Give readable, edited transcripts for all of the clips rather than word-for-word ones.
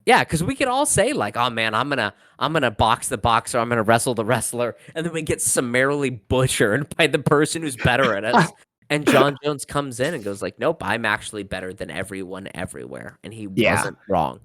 Yeah, because we could all say like, "Oh man, I'm gonna box the boxer, I'm gonna wrestle the wrestler," and then we get summarily butchered by the person who's better at us. And Jon Jones comes in and goes like, "Nope, I'm actually better than everyone everywhere," and he Yeah. wasn't wrong.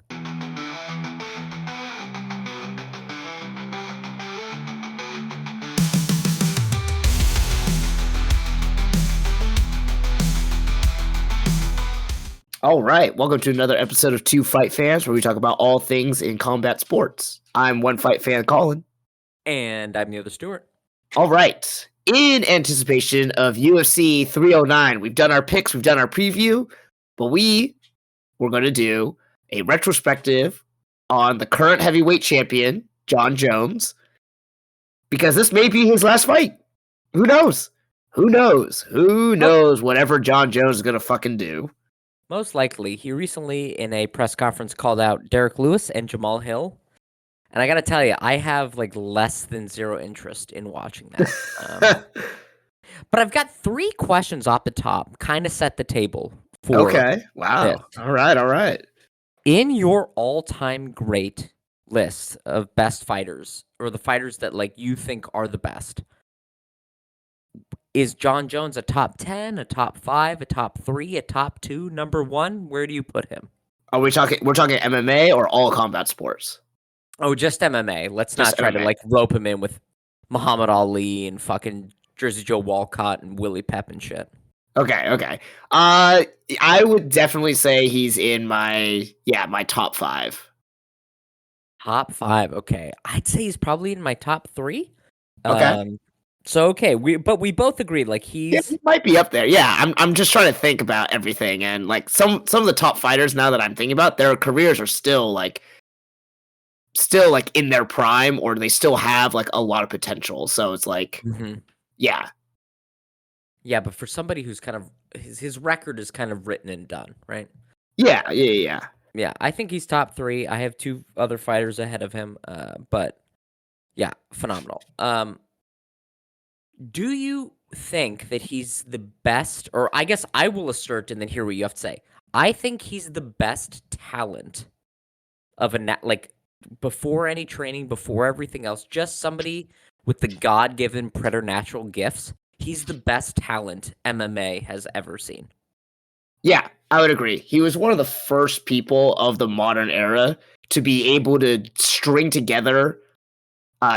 All right. Welcome to another episode of Two Fight Fans, where we talk about all things in combat sports. I'm one fight fan, Colin. And I'm the other Stuart. All right. In anticipation of UFC 309, we've done our picks, we've done our preview, but we're going to do a retrospective on the current heavyweight champion, Jon Jones, because this may be his last fight. Who knows? Who knows? Who knows whatever Jon Jones is going to fucking do? Most likely, he recently in a press conference called out Derek Lewis and Jamal Hill. And I got to tell you, I have like less than zero interest in watching that. But I've got 3 questions off the top, kind of set the table for Okay. Wow. this. All right. In your all-time great list of best fighters, or the fighters that like you think are the best, is Jon Jones a top 10, a top 5, a top 3, a top 2, number 1? Where do you put him? Are we talking? We're talking MMA or all combat sports? Oh, just MMA. Let's Just not try MMA. to like rope him in with Muhammad Ali and fucking Jersey Joe Walcott and Willie Pep and shit. Okay. I would definitely say he's in my top 5. Top 5. Okay, I'd say he's probably in my top 3. Okay. So okay, we both agree like Yeah, he's he might be up there. Yeah, I'm just trying to think about everything, and like some of the top fighters now that I'm thinking about, their careers are still like in their prime, or they still have like a lot of potential. So it's like, yeah, yeah, but for somebody who's kind of his record is kind of written and done, right? yeah. Yeah, I think he's top 3. I have 2 other fighters ahead of him, but yeah, phenomenal. Do you think that he's the best, or I guess I will assert and then hear what you have to say. I think he's the best talent of like before any training, before everything else, just somebody with the God-given preternatural gifts. He's the best talent MMA has ever seen. Yeah, I would agree. He was one of the first people of the modern era to be able to string together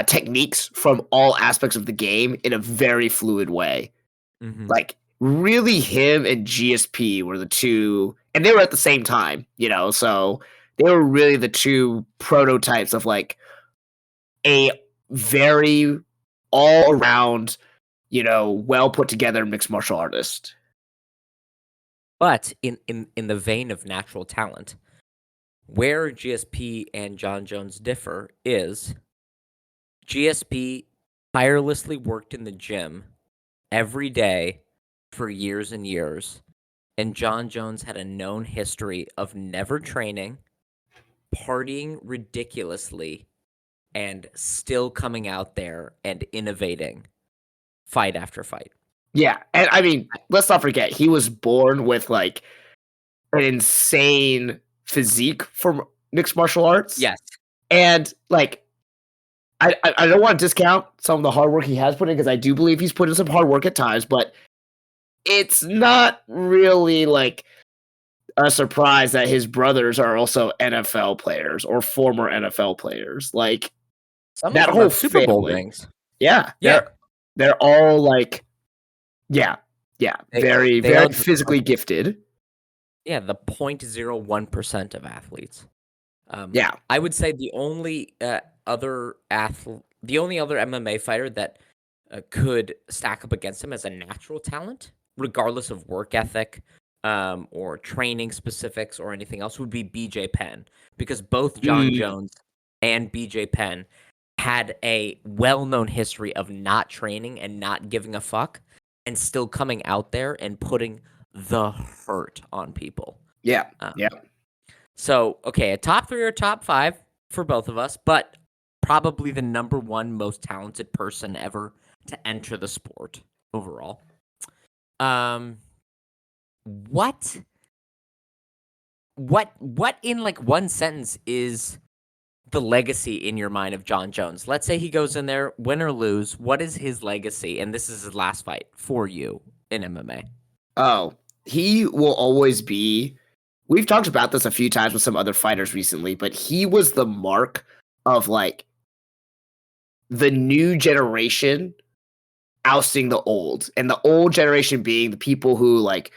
techniques from all aspects of the game in a very fluid way. Like, really, him and GSP were the two, and they were at the same time, so they were really the 2 prototypes of like a very all around, well put together mixed martial artist. But in the vein of natural talent, where GSP and Jon Jones differ is GSP tirelessly worked in the gym every day for years and years, and Jon Jones had a known history of never training, partying ridiculously, and still coming out there and innovating fight after fight. Yeah, and I mean, let's not forget, he was born with like an insane physique for mixed martial arts. Yes. And like, I don't want to discount some of the hard work he has put in, because I do believe he's put in some hard work at times, but it's not really like a surprise that his brothers are also NFL players or former NFL players. Like, Some that of them whole have Super Bowl family. rings. Yeah. They're all like, very, very physically gifted. Yeah, the 0.01% of athletes. Yeah. I would say the only other MMA fighter that could stack up against him as a natural talent, regardless of work ethic or training specifics or anything else, would be BJ Penn, because both Jon Jones and BJ Penn had a well-known history of not training and not giving a fuck and still coming out there and putting the hurt on people. Yeah. So, okay, a top 3 or top 5 for both of us, but probably the number 1 most talented person ever to enter the sport overall. What what in like one sentence is the legacy in your mind of Jon Jones? Let's say he goes in there, win or lose. What is his legacy? And this is his last fight for you in MMA. Oh, he will always be. We've talked about this a few times with some other fighters recently, but he was the mark of like the new generation ousting the old, and the old generation being the people who like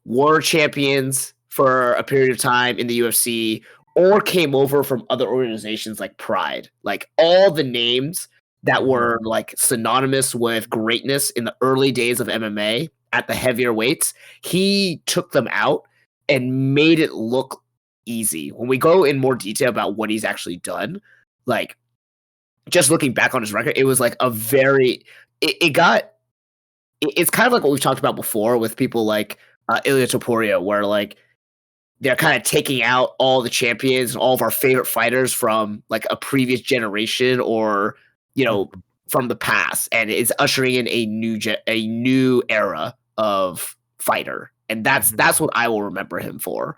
were champions for a period of time in the UFC or came over from other organizations like Pride. Like all the names that were like synonymous with greatness in the early days of MMA at the heavier weights, he took them out and made it look easy. When we go in more detail about what he's actually done, like just looking back on his record, it was like a very it's kind of like what we've talked about before with people like Ilya Topuria, where like they're kind of taking out all the champions and all of our favorite fighters from like a previous generation or from the past, and it's ushering in a new era of fighter, and that's what I will remember him for.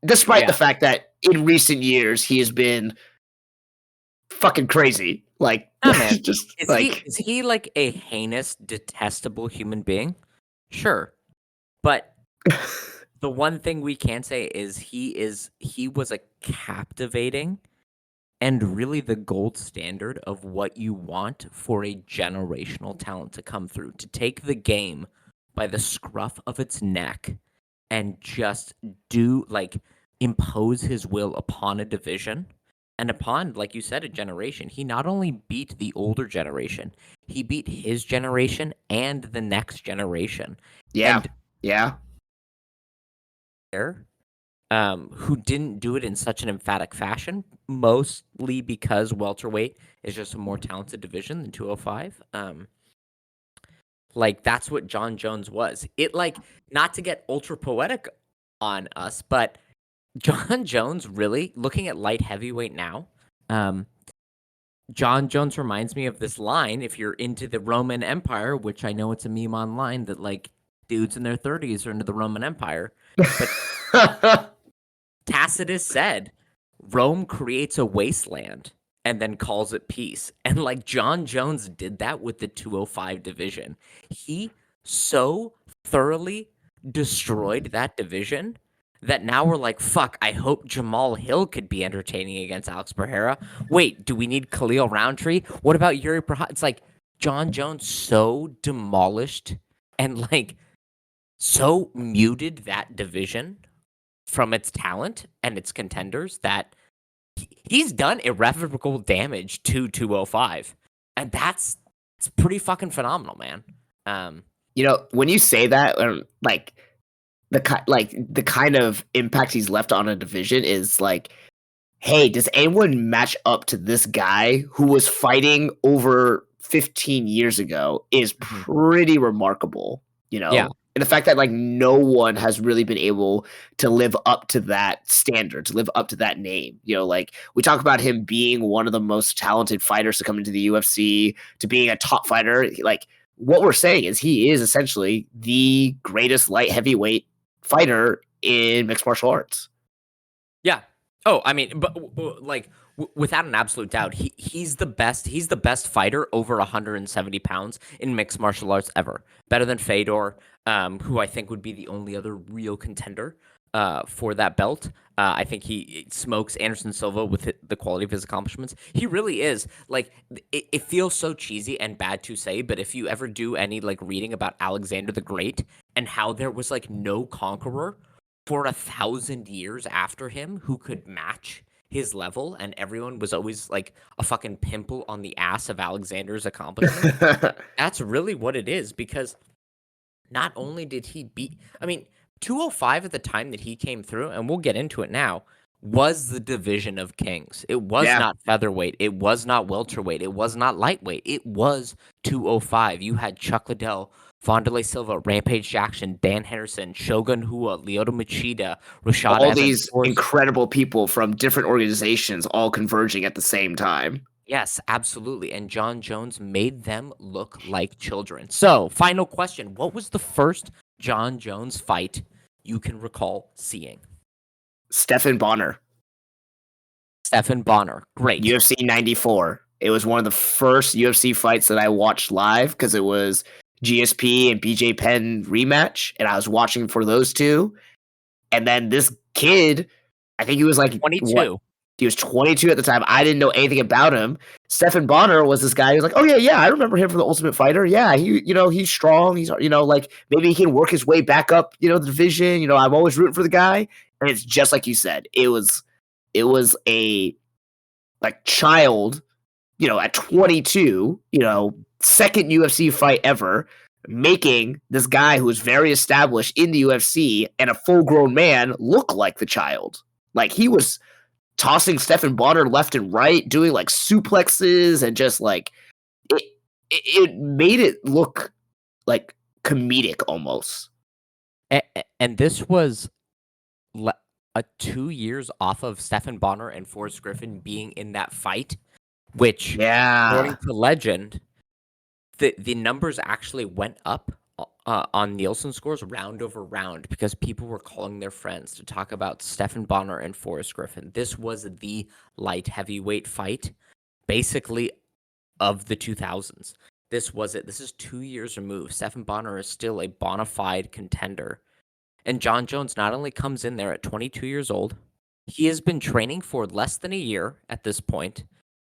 Despite the fact that in recent years he has been fucking crazy, like man. just Is he like a heinous, detestable human being? Sure, but the one thing we can say is he was a captivating and really the gold standard of what you want for a generational talent to come through, to take the game by the scruff of its neck and just impose his will upon a division and upon, like you said, a generation. He not only beat the older generation, he beat his generation and the next generation. yeah. Who didn't do it in such an emphatic fashion, mostly because welterweight is just a more talented division than 205. That's what Jon Jones was. Not to get ultra poetic on us, but Jon Jones, really, looking at light heavyweight now, Jon Jones reminds me of this line, if you're into the Roman Empire, which I know it's a meme online that, like, dudes in their 30s are into the Roman Empire, but Tacitus said, Rome creates a wasteland and then calls it peace. And like Jon Jones did that with the 205 division. He so thoroughly destroyed that division that now we're like, fuck, I hope Jamal Hill could be entertaining against Alex Pereira. Wait, do we need Khalil Roundtree? What about Yuri Prochazka? It's like Jon Jones so demolished and like so muted that division from its talent and its contenders that he's done irrevocable damage to 205. And it's pretty fucking phenomenal, man. When you say that, like the kind of impact he's left on a division is like, hey, does anyone match up to this guy who was fighting over 15 years ago is pretty remarkable, Yeah. And the fact that like no one has really been able to live up to that standard, to live up to that name. Like we talk about him being one of the most talented fighters to come into the UFC, to being a top fighter. Like what we're saying is he is essentially the greatest light heavyweight fighter in mixed martial arts. Yeah. Oh, I mean, but like without an absolute doubt, he's the best. He's the best fighter over 170 pounds in mixed martial arts ever. Better than Fedor, who I think would be the only other real contender for that belt. I think he smokes Anderson Silva with the quality of his accomplishments. He really is. Like, it feels so cheesy and bad to say, but if you ever do any like reading about Alexander the Great and how there was like no conqueror for 1,000 years after him who could match his level, and everyone was always like a fucking pimple on the ass of Alexander's accomplishment. That's really what it is, because not only did he beat, 205 at the time that he came through, and we'll get into it now, was the division of kings. It was not featherweight. It was not welterweight. It was not lightweight. It was 205. You had Chuck Liddell, Wanderlei Silva, Rampage Jackson, Dan Henderson, Shogun Hua, Lyoto Machida, Rashad all Evans, these incredible people from different organizations all converging at the same time. Yes, absolutely. And Jon Jones made them look like children. So, final question. What was the first Jon Jones fight you can recall seeing? Stephan Bonnar. Stephan Bonnar. Great. UFC 94. It was one of the first UFC fights that I watched live because it was GSP and BJ Penn rematch, and I was watching for those two. And then this kid, I think he was like 22. He was 22 at the time. I didn't know anything about him. Stephan Bonnar was this guy who was like, oh yeah, I remember him from the Ultimate Fighter. Yeah, he's strong. He's like maybe he can work his way back up, the division. I'm always rooting for the guy. And it's just like you said. It was a like child, at 22, second UFC fight ever, making this guy who was very established in the UFC and a full-grown man look like the child. Like he was tossing Stephan Bonnar left and right, doing like suplexes and just like it made it look like comedic almost. And this was 2 years off of Stephan Bonnar and Forrest Griffin being in that fight, which, according to legend, the numbers actually went up on Nielsen scores round over round because people were calling their friends to talk about Stephan Bonnar and Forrest Griffin. This was the light heavyweight fight, basically, of the 2000s. This was it. This is 2 years removed. Stephan Bonnar is still a bona fide contender. And Jon Jones not only comes in there at 22 years old, he has been training for less than a year at this point.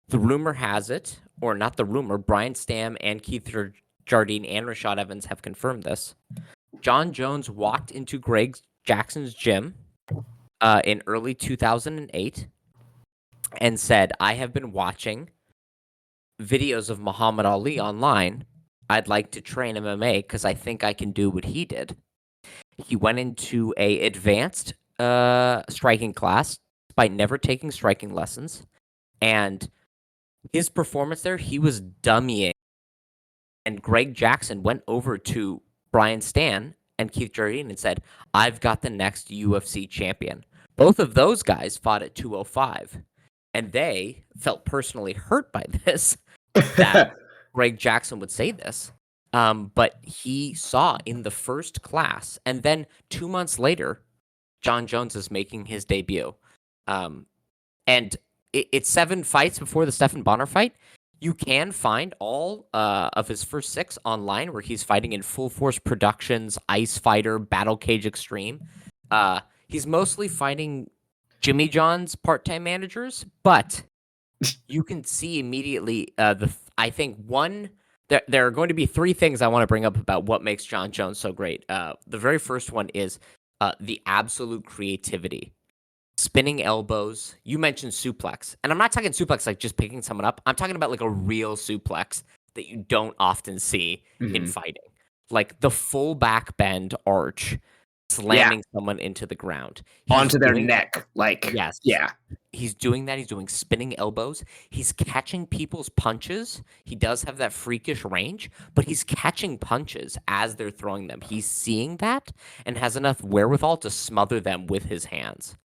The rumor has it, or not the rumor, Brian Stamm and Keith Jardine and Rashad Evans have confirmed this. Jon Jones walked into Greg Jackson's gym in early 2008 and said, I have been watching videos of Muhammad Ali online. I'd like to train MMA because I think I can do what he did. He went into a advanced striking class despite never taking striking lessons. And his performance there, he was dummying. And Greg Jackson went over to Brian Stamm and Keith Jardine and said, I've got the next UFC champion. Both of those guys fought at 205. And they felt personally hurt by this, that Greg Jackson would say this. But he saw in the first class, and then 2 months later, Jon Jones is making his debut. And it's 7 fights before the Stephan Bonnar fight. You can find all of his first 6 online where he's fighting in Full Force Productions, Ice Fighter, Battle Cage Extreme. He's mostly fighting Jimmy John's part-time managers, but you can see immediately I think there are going to be 3 things I want to bring up about what makes Jon Jones so great. The very first one is the absolute creativity. Spinning elbows. You mentioned suplex. And I'm not talking suplex like just picking someone up. I'm talking about like a real suplex that you don't often see in fighting. Like the full back bend arch, slamming someone into the ground. Onto their neck. Like, yes. Yeah. He's doing that. He's doing spinning elbows. He's catching people's punches. He does have that freakish range, but he's catching punches as they're throwing them. He's seeing that and has enough wherewithal to smother them with his hands.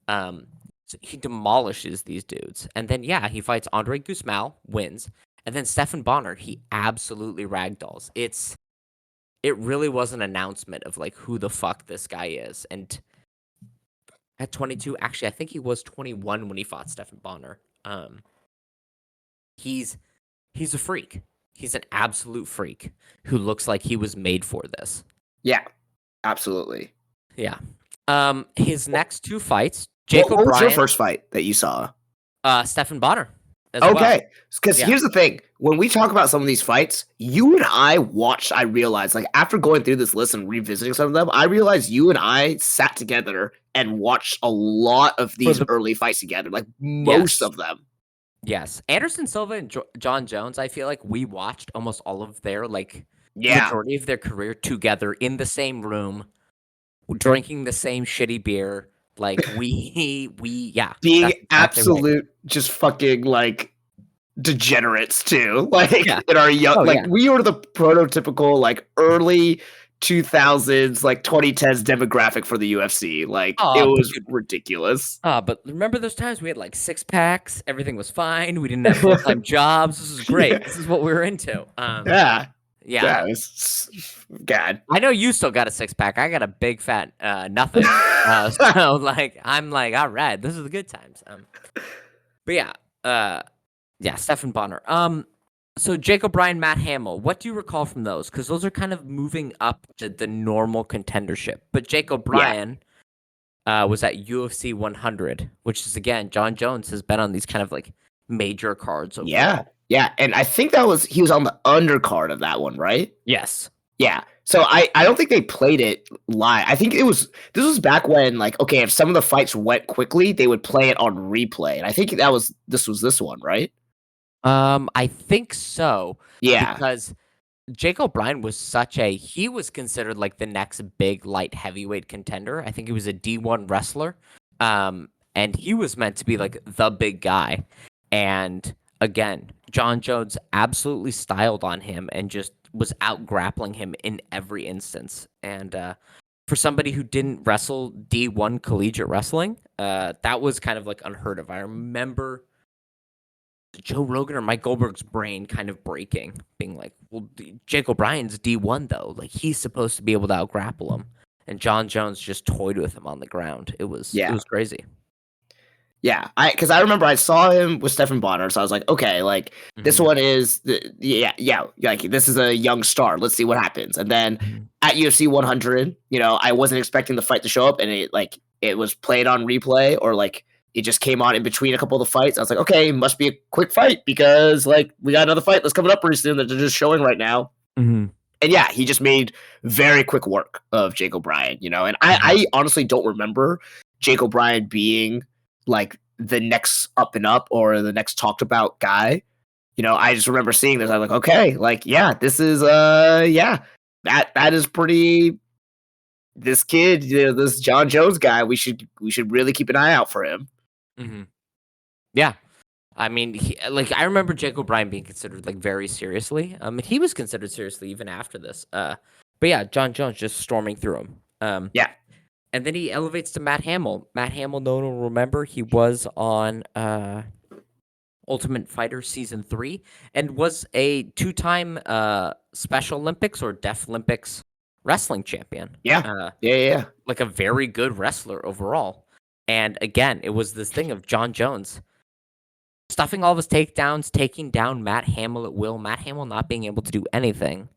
So he demolishes these dudes. And then, he fights Andre Guzmão, wins. And then Stephan Bonnar, he absolutely ragdolls. It really was an announcement of, like, who the fuck this guy is. And at 22, actually, I think he was 21 when he fought Stephan Bonnar. He's a freak. He's an absolute freak who looks like he was made for this. Yeah, absolutely. Yeah. His next 2 fights, What was your first fight that you saw? Stephan Bonnar. Okay, because here's the thing. When we talk about some of these fights, you and I realized, like, after going through this list and revisiting some of them, I realized you and I sat together and watched a lot of these early fights together, like most of them. Yes. Anderson Silva and Jon Jones, I feel like we watched almost all of their, majority of their career together in the same room, drinking the same shitty beer. Like, being absolute, just fucking, like, degenerates, too. Like, in our young, we were the prototypical, like, early 2000s, like, 2010s demographic for the UFC. Like, it was ridiculous. But remember those times we had, like, 6-packs? Everything was fine. We didn't have full-time jobs. This is great. This is what we were into. Yeah. God. I know you still got a six-pack. I got a big fat, nothing. So, like, I'm like, "Alright, this is the good times." But yeah, Stephan Bonner. So Jake O'Brien, Matt Hamill, what do you recall from those? Because those are kind of moving up to the normal contendership. But Jake Yeah. O'Brien was at UFC 100, which is, again, Jon Jones has been on these kind of, like, major cards Yeah. overall. Yeah. And I think he was on the undercard of that one, right? Yes. Yeah. So I don't think they played it live. I think this was back when, like, okay, if some of the fights went quickly, they would play it on replay. And I think this was this one, right? I think so, Yeah. because Jake O'Brien was he was considered like the next big light heavyweight contender. I think he was a D1 wrestler. And he was meant to be like the big guy. And again, Jon Jones absolutely styled on him and just was out grappling him in every instance. And for somebody who didn't wrestle D1 collegiate wrestling, that was kind of like unheard of. I remember Joe Rogan or Mike Goldberg's brain kind of breaking, being like, "Well, Jake O'Brien's D1 though. Like he's supposed to be able to out grapple him." And Jon Jones just toyed with him on the ground. It Yeah. was crazy. Yeah, because I remember I saw him with Stephan Bonner, so I was like, okay, like this Mhm. one is like this is a young star. Let's see what happens. And then Mhm. at UFC 100, I wasn't expecting the fight to show up, and it was played on replay, or like it just came on in between a couple of the fights. I was like, okay, must be a quick fight because like we got another fight that's coming up pretty soon that they're just showing right now. Mhm. And yeah, he just made very quick work of Jake O'Brien, and Mhm. I honestly don't remember Jake O'Brien being like the next up and up or the next talked about guy. I just remember seeing this. I'm like, okay, like, yeah, this is that is pretty this kid, this Jon Jones guy, we should really keep an eye out for him. Mhm. Yeah. I mean, I remember Jake O'Brien being considered like very seriously. He was considered seriously even after this. But yeah, Jon Jones just storming through him. Yeah. And then he elevates to Matt Hamill. Matt Hamill, no one will remember, he was on Ultimate Fighter Season 3 and was a two-time Special Olympics or Deaf Olympics wrestling champion. Yeah. Yeah. Like a very good wrestler overall. And again, it was this thing of Jon Jones stuffing all of his takedowns, taking down Matt Hamill at will, Matt Hamill not being able to do anything.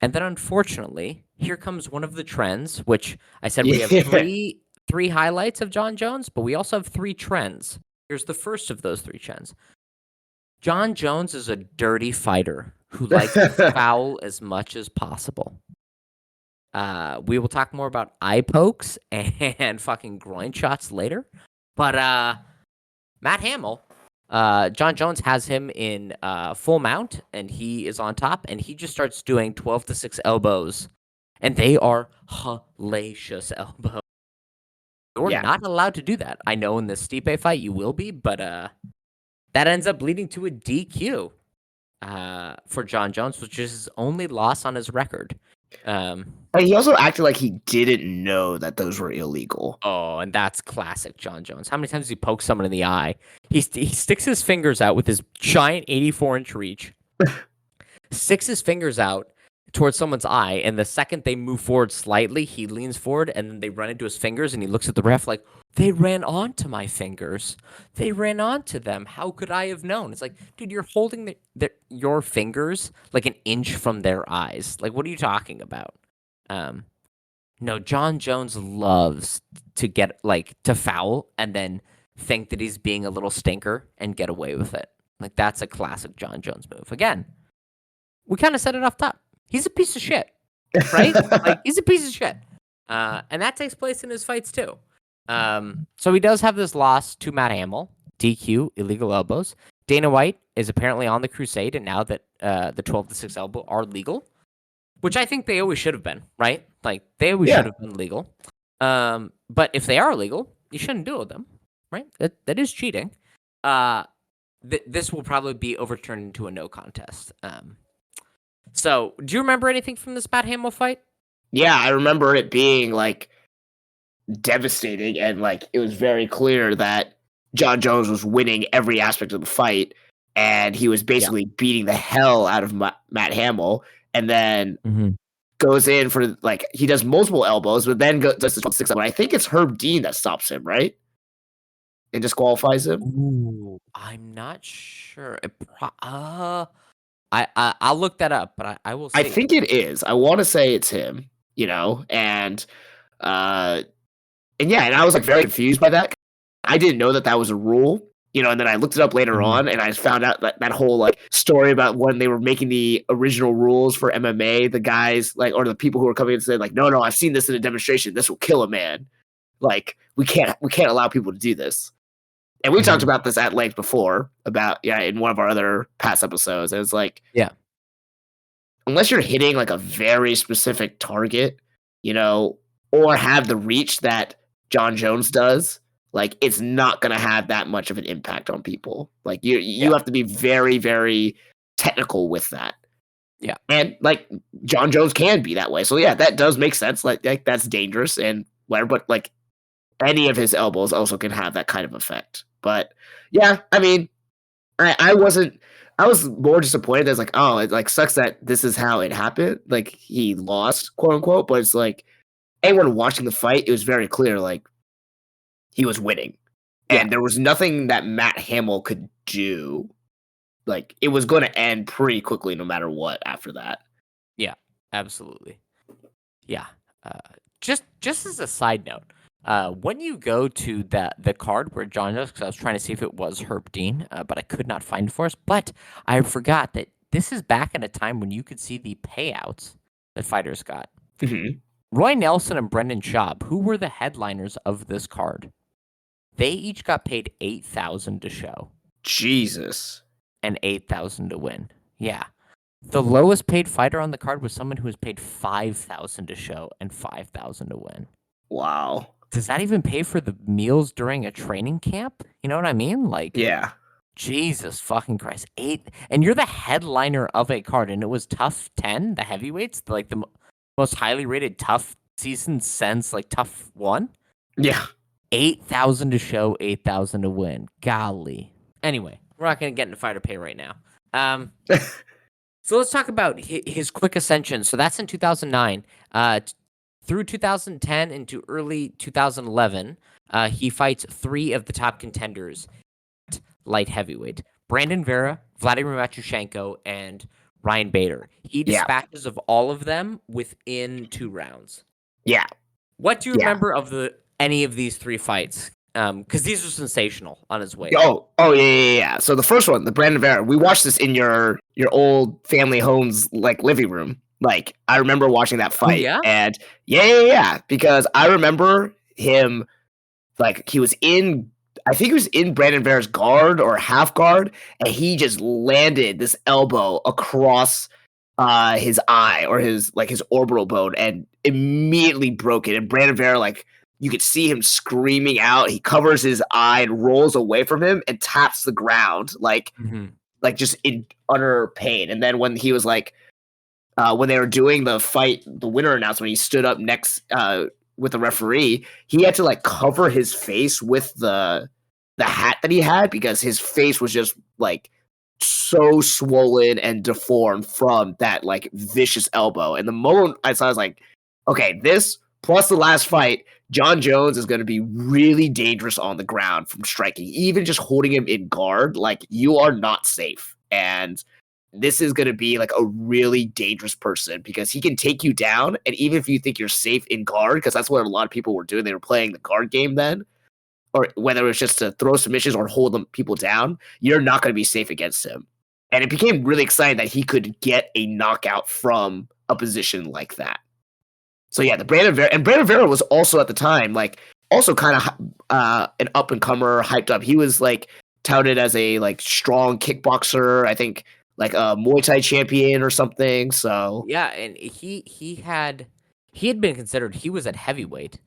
And then unfortunately, here comes one of the trends, which I said we have Yeah. three highlights of Jon Jones, but we also have three trends. Here's the first of those three trends. Jon Jones is a dirty fighter who likes to foul as much as possible. We will talk more about eye pokes and fucking groin shots later. But Matt Hamill, Jon Jones has him in full mount, and he is on top, and he just starts doing 12 to 6 elbows, and they are hellacious elbows. You're Yeah. not allowed to do that. I know in the Stipe fight you will be, but that ends up leading to a DQ for Jon Jones, which is his only loss on his record. And he also acted like he didn't know that those were illegal. Oh, and that's classic Jon Jones. How many times does he poke someone in the eye? He sticks his fingers out with his giant 84-inch reach, sticks his fingers out towards someone's eye, and the second they move forward slightly, he leans forward, and then they run into his fingers, and he looks at the ref like, they ran onto my fingers. They ran onto them. How could I have known? It's like, dude, you're holding your fingers like an inch from their eyes. Like, what are you talking about? No, Jon Jones loves to get to foul and then think that he's being a little stinker and get away with it. Like that's a classic Jon Jones move. Again, we kind of said it off top. He's a piece of shit, right? Like he's a piece of shit, and that takes place in his fights too. So he does have this loss to Matt Hamill, DQ, illegal elbows. Dana White is apparently on the crusade, and now that the 12 to 6 elbow are legal. Which I think they always should have been, right? Like, they always should have been legal. But if they are legal, you shouldn't do them, right? That is cheating. This will probably be overturned into a no contest. So, do you remember anything from this Matt Hamill fight? Yeah, I remember it being, like, devastating, and, like, it was very clear that Jon Jones was winning every aspect of the fight, and he was basically beating the hell out of Matt Hamill. and then Mhm. goes in for like he does multiple elbows, but then does the 6 elbow. I think it's Herb Dean that stops him, right? And disqualifies him. Ooh, I'm not sure. I'll look that up, but I will I see. think it is. I want to say it's him, uh and yeah, and I was like very confused by that. I didn't know that that was a rule, and then I looked it up later Mhm. on and I found out that whole like story about when they were making the original rules for MMA, the guys like or the people who were coming and said like, no, I've seen this in a demonstration. This will kill a man. Like we can't allow people to do this. And we talked Mhm. about this at length before about in one of our other past episodes. And it's like Yeah. unless you're hitting like a very specific target, or have the reach that Jon Jones does, like it's not gonna have that much of an impact on people. Like you Yeah. have to be very, very technical with that. Yeah. And like Jon Jones can be that way. So yeah, that does make sense. Like that's dangerous and whatever, but like any of his elbows also can have that kind of effect. But yeah, I mean, I wasn't. I was more disappointed. As like, oh, it like sucks that this is how it happened. Like he lost, quote unquote. But it's like anyone watching the fight, it was very clear like he was winning, Yeah. and there was nothing that Matt Hamill could do. Like it was going to end pretty quickly, no matter what. After that, Yeah. Absolutely. Yeah. Uh, just as a side note, when you go to the card where John does, because I was trying to see if it was Herb Dean, but I could not find it for us. But I forgot that this is back in a time when you could see the payouts that fighters got. Mhm. Roy Nelson and Brendan Schaub, who were the headliners of this card, they each got paid $8,000 to show Jesus, and $8,000 to win. Yeah. The lowest paid fighter on the card was someone who was paid $5,000 to show and $5,000 to win. wow, Does that even pay for the meals during a training camp? You know what I mean? Like, yeah, Jesus fucking Christ. And you're the headliner of a card, and it was Tough 10, the heavyweights, like the most highly rated Tough season since, like, Tough 1. yeah. 8,000 to show, 8,000 to win. Golly. Anyway, we're not going to get into fighter pay right now. So let's talk about his quick ascension. So that's in 2009. Through 2010 into early 2011, he fights 3 of the top contenders at light heavyweight: Brandon Vera, Vladimir Matyushenko, and Ryan Bader. He Yeah, dispatches of all of them within 2 rounds. yeah, What do you yeah. remember of any of these 3 fights? Because these are sensational on his way. Oh yeah. So the first one, the Brandon Vera, we watched this in your old family home's like living room. Like I remember watching that Oh fight, yeah. and yeah, because I remember him like he was in. I think he was in Brandon Vera's guard or half guard, and he just landed this elbow across his eye or his orbital bone and immediately broke it. And Brandon Vera, like you could see him screaming out. He covers his eye and rolls away from him and taps the ground Mm-hmm. like just in utter pain. And then when he was like when they were doing the fight, the winner announcement, he stood up next with the referee. He had to like cover his face with the hat that he had because his face was just like so swollen and deformed from that like vicious elbow. And the moment I saw, I was like, okay, this plus the last fight, Jon Jones is going to be really dangerous on the ground from striking. Even just holding him in guard, like you are not safe. And this is going to be like a really dangerous person because he can take you down. And even if you think you're safe in guard, because that's what a lot of people were doing, they were playing the guard game then, or whether it was just to throw submissions or hold them people down, you're not going to be safe against him. And it became really exciting that he could get a knockout from a position like that. So yeah, the Brandon Vera was also at the time like also kind of an up and comer, hyped up. He was like touted as a like strong kickboxer. I think like a Muay Thai champion or something. So Yeah, and he had been considered. He was at heavyweight.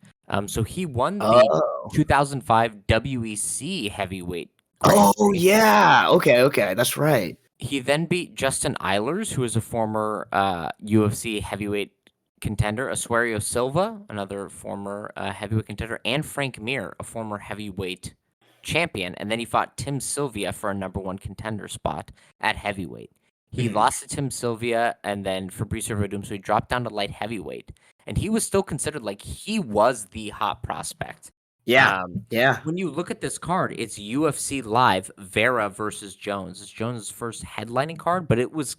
So he won the oh 2005 WEC heavyweight Grand oh Prix. yeah, okay, that's right. He then beat Justin Eilers, who is a former UFC heavyweight contender, Asuario Silva, another former heavyweight contender, and Frank Mir, a former heavyweight champion. And then he fought Tim Sylvia for a #1 contender spot at heavyweight. He lost to Tim Sylvia and then Fabrizio Verdum, so he dropped down to light heavyweight. And he was still considered like he was the hot prospect. Yeah. Yeah. When you look at this card, it's UFC Live, Vera versus Jones. It's Jones' first headlining card, but it was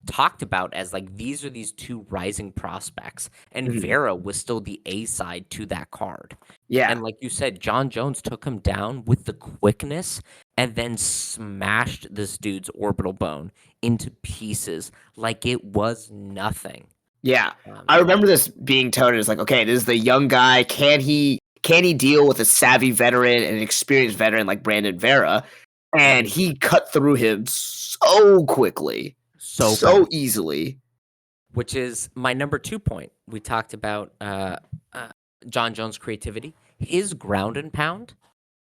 talked about as like these are these two rising prospects. And Vera was still the A side to that card. Yeah. And like you said, Jon Jones took him down with the quickness and then smashed this dude's orbital bone into pieces like it was nothing. Yeah. I remember this being touted as like, okay, this is the young guy. Can he deal with a savvy veteran and an experienced veteran like Brandon Vera? And he cut through him so quickly, so easily. Which is my number 2 point. We talked about Jon Jones' creativity. His ground and pound,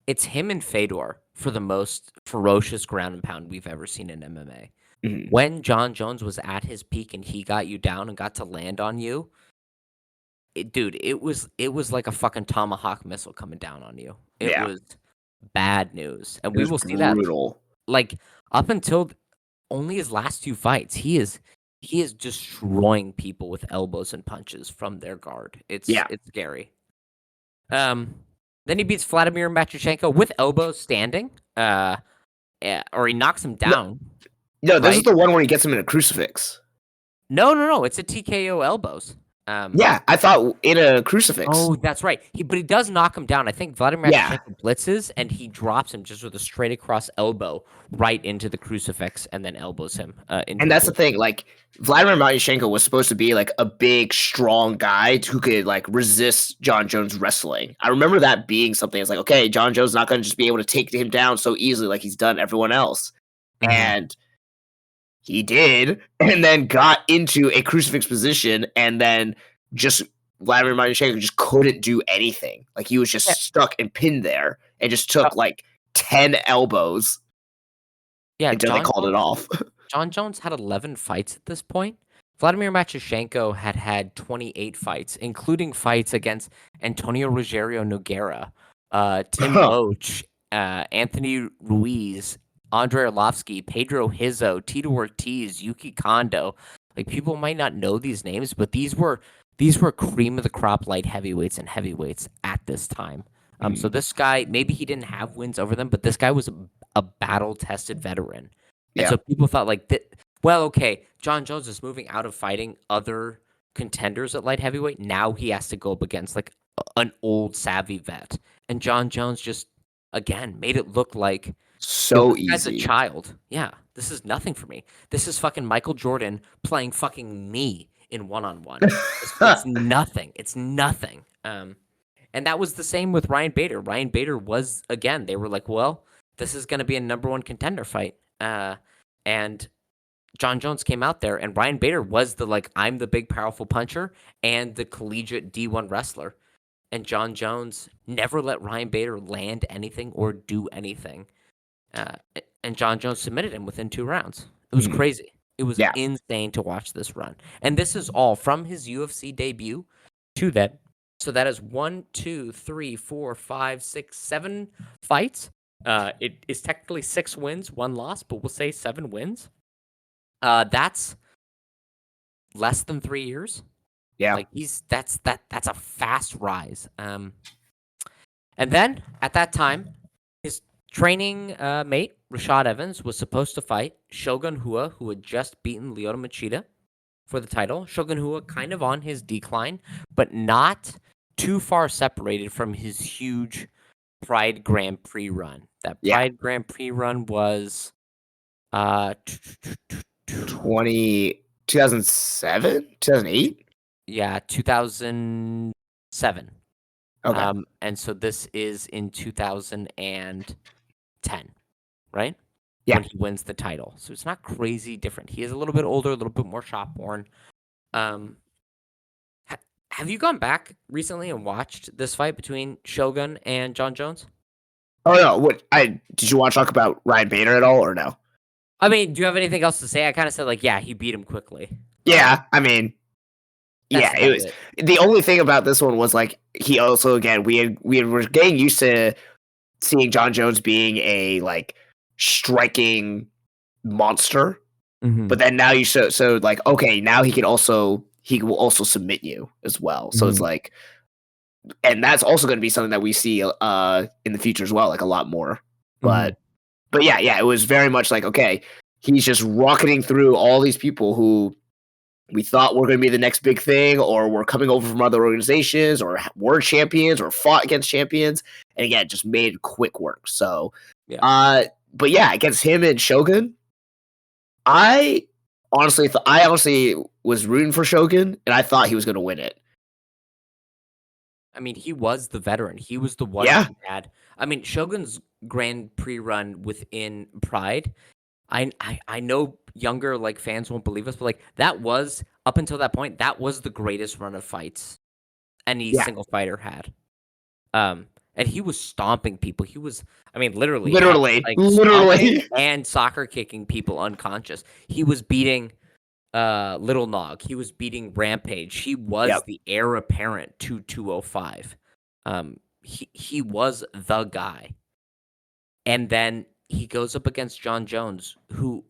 it's him and Fedor for the most ferocious ground and pound we've ever seen in MMA. When Jon Jones was at his peak and he got you down and got to land on you, it was like a fucking tomahawk missile coming down on you. It was bad news. And we will see that. Like, up until only his last 2 fights, he is destroying people with elbows and punches from their guard. It's scary. Then he beats Vladimir Matyushenko with elbows standing. Or he knocks him down. No, this is the one where he gets him in a crucifix. No. It's a TKO elbows. Yeah, I thought in a crucifix. Oh, that's right. But he does knock him down. I think Vladimir Matyushenko blitzes, and he drops him just with a straight across elbow right into the crucifix, and then elbows him. And that's the thing. Like, Vladimir Matyushenko was supposed to be like a big, strong guy who could like resist Jon Jones wrestling. I remember that being something. It's like, okay, Jon Jones is not going to just be able to take him down so easily like he's done everyone else, and he did, and then got into a crucifix position, and then just Vladimir Matyushenko just couldn't do anything. Like, he was just stuck and pinned there, and just took like 10 elbows. Yeah, until they called it off. Jon Jones had 11 fights at this point. Vladimir Matyushenko had 28 fights, including fights against Antonio Rogério Nogueira, Tim Loach, Anthony Ruiz, Andre Arlovsky, Pedro Hizzo, Tito Ortiz, Yuki Kondo. Like, people might not know these names, but these were cream of the crop light heavyweights and heavyweights at this time. So this guy, maybe he didn't have wins over them, but this guy was a battle-tested veteran. And so people thought like, well, okay, Jon Jones is moving out of fighting other contenders at light heavyweight. Now he has to go up against like an old savvy vet. And Jon Jones just, again, made it look like so easy. As a child, this is nothing for me. This is fucking Michael Jordan playing fucking me in one-on-one. It's nothing. It's nothing. And that was the same with Ryan Bader. Ryan Bader was, again, they were like, well, this is going to be a number 1 contender fight. And Jon Jones came out there, and Ryan Bader was the, like, I'm the big, powerful puncher and the collegiate D1 wrestler. And Jon Jones never let Ryan Bader land anything or do anything. And Jon Jones submitted him within 2 rounds. It was crazy. It was insane to watch this run. And this is all from his UFC debut to that. So that is 1, 2, 3, 4, 5, 6, 7 fights. It is technically 6 wins, 1 loss, but we'll say 7 wins. That's less than 3 years. Yeah. Like, that's a fast rise. And then at that time, his training mate, Rashad Evans, was supposed to fight Shogun Rua, who had just beaten Lyoto Machida for the title. Shogun Rua kind of on his decline, but not too far separated from his huge Pride Grand Prix run. That Pride Grand Prix run was 2007? 2008? Yeah, 2007. Okay. And so this is in 2010, right? Yeah. When he wins the title. So it's not crazy different. He is a little bit older, a little bit more shop-worn. Have you gone back recently and watched this fight between Shogun and Jon Jones? Oh, no. Did you want to talk about Ryan Bader at all, or no? I mean, do you have anything else to say? I kind of said, like, yeah, he beat him quickly. Yeah, I mean, it was the only thing about this one was like he also, again, we were getting used to seeing Jon Jones being a like striking monster, But then now you so like, okay, now he will also submit you as well. So it's Mhm. like, and that's also going to be something that we see in the future as well, like a lot more. Mhm. But yeah, it was very much like, okay, he's just rocketing through all these people who we thought were going to be the next big thing, or were coming over from other organizations, or were champions, or fought against champions, and again, just made quick work. So, Yeah. uh, but yeah, against him and Shogun, I I honestly was rooting for Shogun, and I thought he was going to win it. I mean, he was the veteran. He was the one Yeah, who had I mean, Shogun's Grand Prix run within Pride, I know younger, like, fans won't believe us, but, like, that was up until that point, that was the greatest run of fights any yeah, single fighter had. And he was stomping people. He was I mean, literally, literally, like, stomping literally. and soccer kicking people unconscious. He was beating, Little Nog. He was beating Rampage. He was Yep. the heir apparent to 205. He was the guy. And then he goes up against Jon Jones, who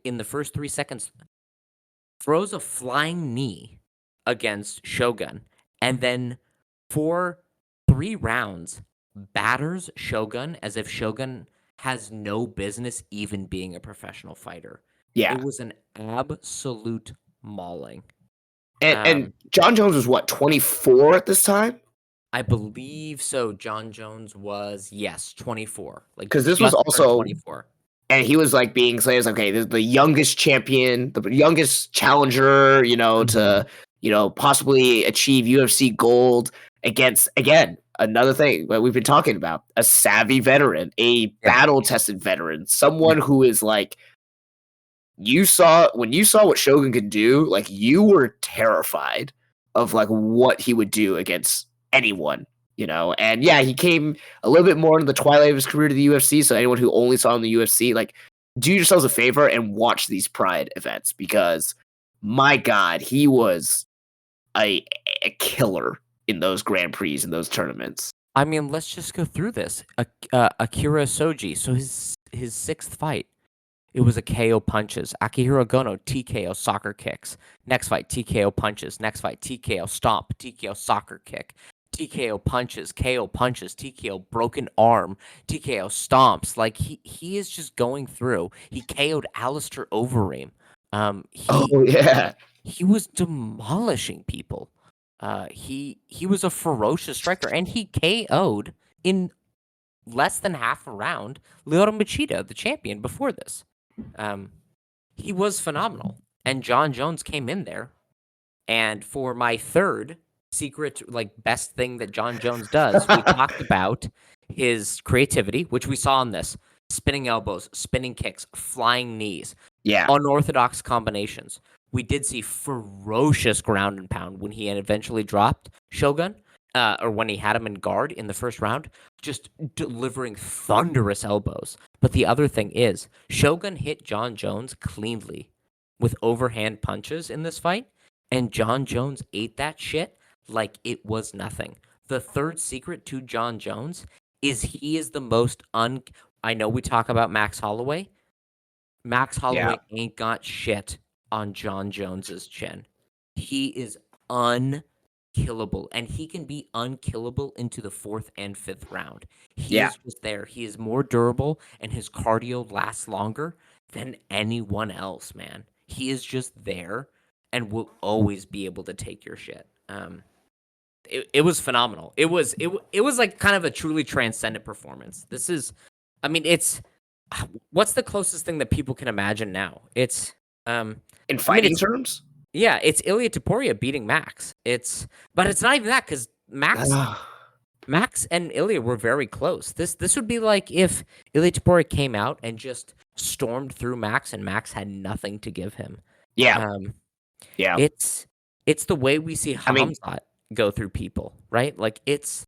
in the first 3 seconds throws a flying knee against Shogun, and then for 3 rounds batters Shogun as if Shogun has no business even being a professional fighter. It Yeah, was an absolute mauling. and Um, Jon Jones was what, 24 at this time? I believe so. Jon Jones was, yes, 24, like, Because this was just turned also, 24. and he was like being said as, okay, this is the youngest champion, the youngest challenger, Mhm. to possibly achieve UFC gold against, again, another thing that we've been talking about, a savvy veteran, a Yeah, battle tested veteran, yeah. someone who is like, when you saw what Shogun could do, like, you were terrified of like what he would do against anyone. And yeah, he came a little bit more in the twilight of his career to the UFC. So anyone who only saw him in the UFC, like, do yourselves a favor and watch these Pride events, because my God, he was a a killer in those Grand Prix and those tournaments. I mean, let's just go through this. Akira Soji, so his 6th fight, it was a KO punches. Akihiro Gono, TKO soccer kicks. Next fight, TKO punches. Next fight, TKO stomp, TKO soccer kick. TKO punches, KO punches, TKO broken arm, TKO stomps. Like, he is just going through. He KO'd Alistair Overeem. Um, Oh he yeah, he was demolishing people. He was a ferocious striker, and he KO'd in less than half a round Lyoto Machida, the champion before this. Um, he was phenomenal, and Jon Jones came in there, and for my third secret, like, best thing that Jon Jones does, we talked about his creativity, which we saw in this: spinning elbows, spinning kicks, flying knees, yeah, unorthodox combinations. We did see ferocious ground and pound when he had eventually dropped Shogun, or when he had him in guard in the first round, just delivering thunderous elbows. But the other thing is, Shogun hit Jon Jones cleanly with overhand punches in this fight, and Jon Jones ate that shit like it was nothing. The third secret to Jon Jones is he is the most I know we talk about Max Holloway. Max yeah, Holloway ain't got shit on Jon Jones's chin. He is unkillable, and he can be unkillable into the 4th and 5th round. He yeah. is just there. He is more durable, and his cardio lasts longer than anyone else, man. He is just there and will always be able to take your shit. It was phenomenal. It was like kind of a truly transcendent performance. This is, I mean, it's what's the closest thing that people can imagine now? Um, In I mean, fighting terms, yeah, it's Ilya Taporia beating Max. But it's not even that because Max and Ilya were very close. This would be like if Ilya Taporia came out and just stormed through Max, and Max had nothing to give him. yeah, Um, yeah. it's it's the way we see I mean, Hamzat go through people, right? Like I it's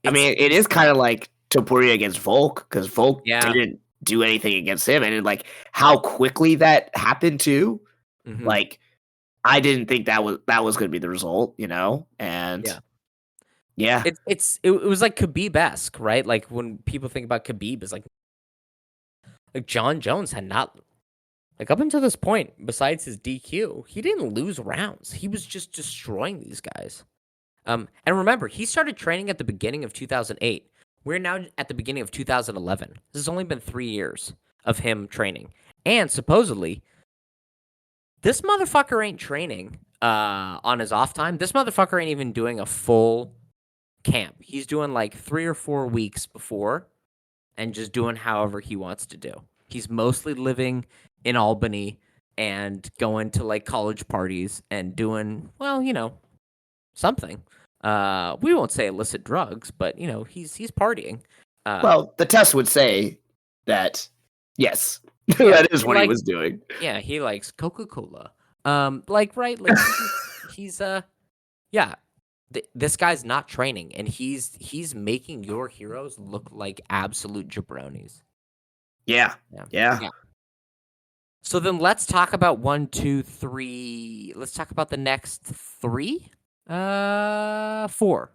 mean, it is kind of like Topuria against Volk, because Volk yeah. didn't do anything against him, and like how quickly that happened too. Mhm. Like, I didn't think that was going to be the result. And Yeah. yeah, It was like Khabib-esque, right? Like when people think about Khabib, it's like Jon Jones had not Like, up until this point, besides his DQ, he didn't lose rounds. He was just destroying these guys. And remember, he started training at the beginning of 2008. We're now at the beginning of 2011. This has only been 3 years of him training. And supposedly, this motherfucker ain't training on his off time. This motherfucker ain't even doing a full camp. He's doing like 3 or 4 weeks before and just doing however he wants to do. He's mostly living in Albany and going to like college parties and doing, well, something. We won't say illicit drugs, but he's partying. Well, the test would say that yes, that is what he was doing. Yeah, he likes Coca-Cola. Right, like he's yeah. This guy's not training, and he's making your heroes look like absolute jabronis. Yeah. So then let's talk about 1, 2, 3. Let's talk about the next 3, 4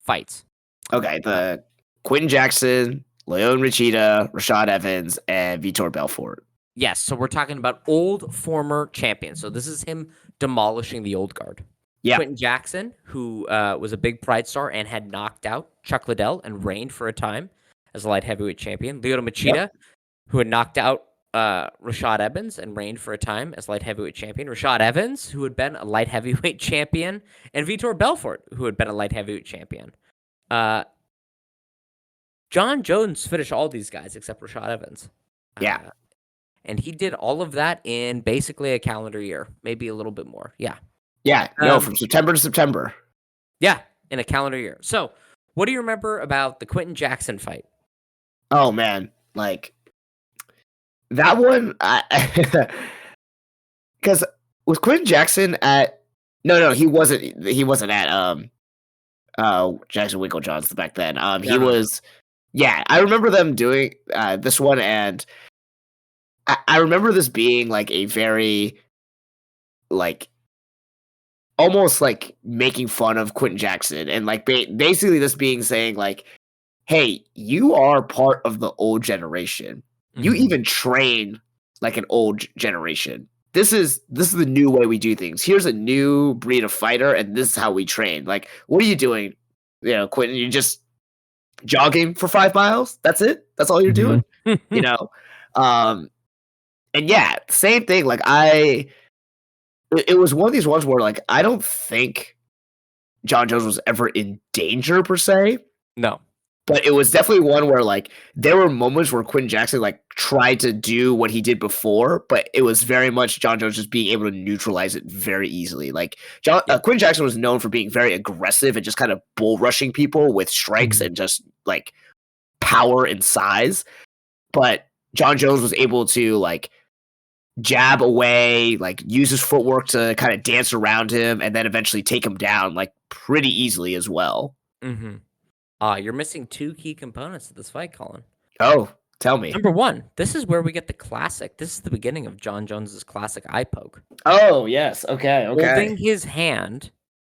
fights. Okay, the Quentin Jackson, Leon Machida, Rashad Evans, and Vitor Belfort. Yes, so we're talking about old former champions. So this is him demolishing the old guard. Yeah. Quentin Jackson, who was a big Pride star and had knocked out Chuck Liddell and reigned for a time as a light heavyweight champion. Lyoto Machida, who had knocked out Rashad Evans and reigned for a time as light heavyweight champion. Rashad Evans, who had been a light heavyweight champion. And Vitor Belfort, who had been a light heavyweight champion. Jon Jones finished all these guys except Rashad Evans. Yeah. And he did all of that in basically a calendar year, maybe a little bit more. Yeah. Yeah, no, from September to September. Yeah, in a calendar year. So, what do you remember about the Quentin Jackson fight? Oh man, like that one, because with Quentin Jackson at he wasn't at Jackson Winklejohn's back then. He was, I remember them doing this one, and I remember this being like a very like almost like making fun of Quentin Jackson, and like basically this being saying like, hey, you are part of the old generation. Mm-hmm. You even train like an old generation. This is the new way we do things. Here's a new breed of fighter, and this is how we train. Like, what are you doing? Quentin, you're just jogging for 5 miles. That's it. That's all you're doing. And yeah, same thing. Like it was one of these ones where like I don't think Jon Jones was ever in danger per se. No. But it was definitely one where like there were moments where Quentin Jackson like tried to do what he did before, but it was very much Jon Jones just being able to neutralize it very easily. Like Quentin Jackson was known for being very aggressive and just kind of bull rushing people with strikes and just like power and size. But Jon Jones was able to like jab away, like use his footwork to kind of dance around him, and then eventually take him down like pretty easily as well. Mm-hmm. You're missing 2 key components of this fight, Colin. Oh, tell me. Number 1, this is where we get the classic. This is the beginning of Jon Jones's classic eye poke. Oh, yes. Okay. Holding his hand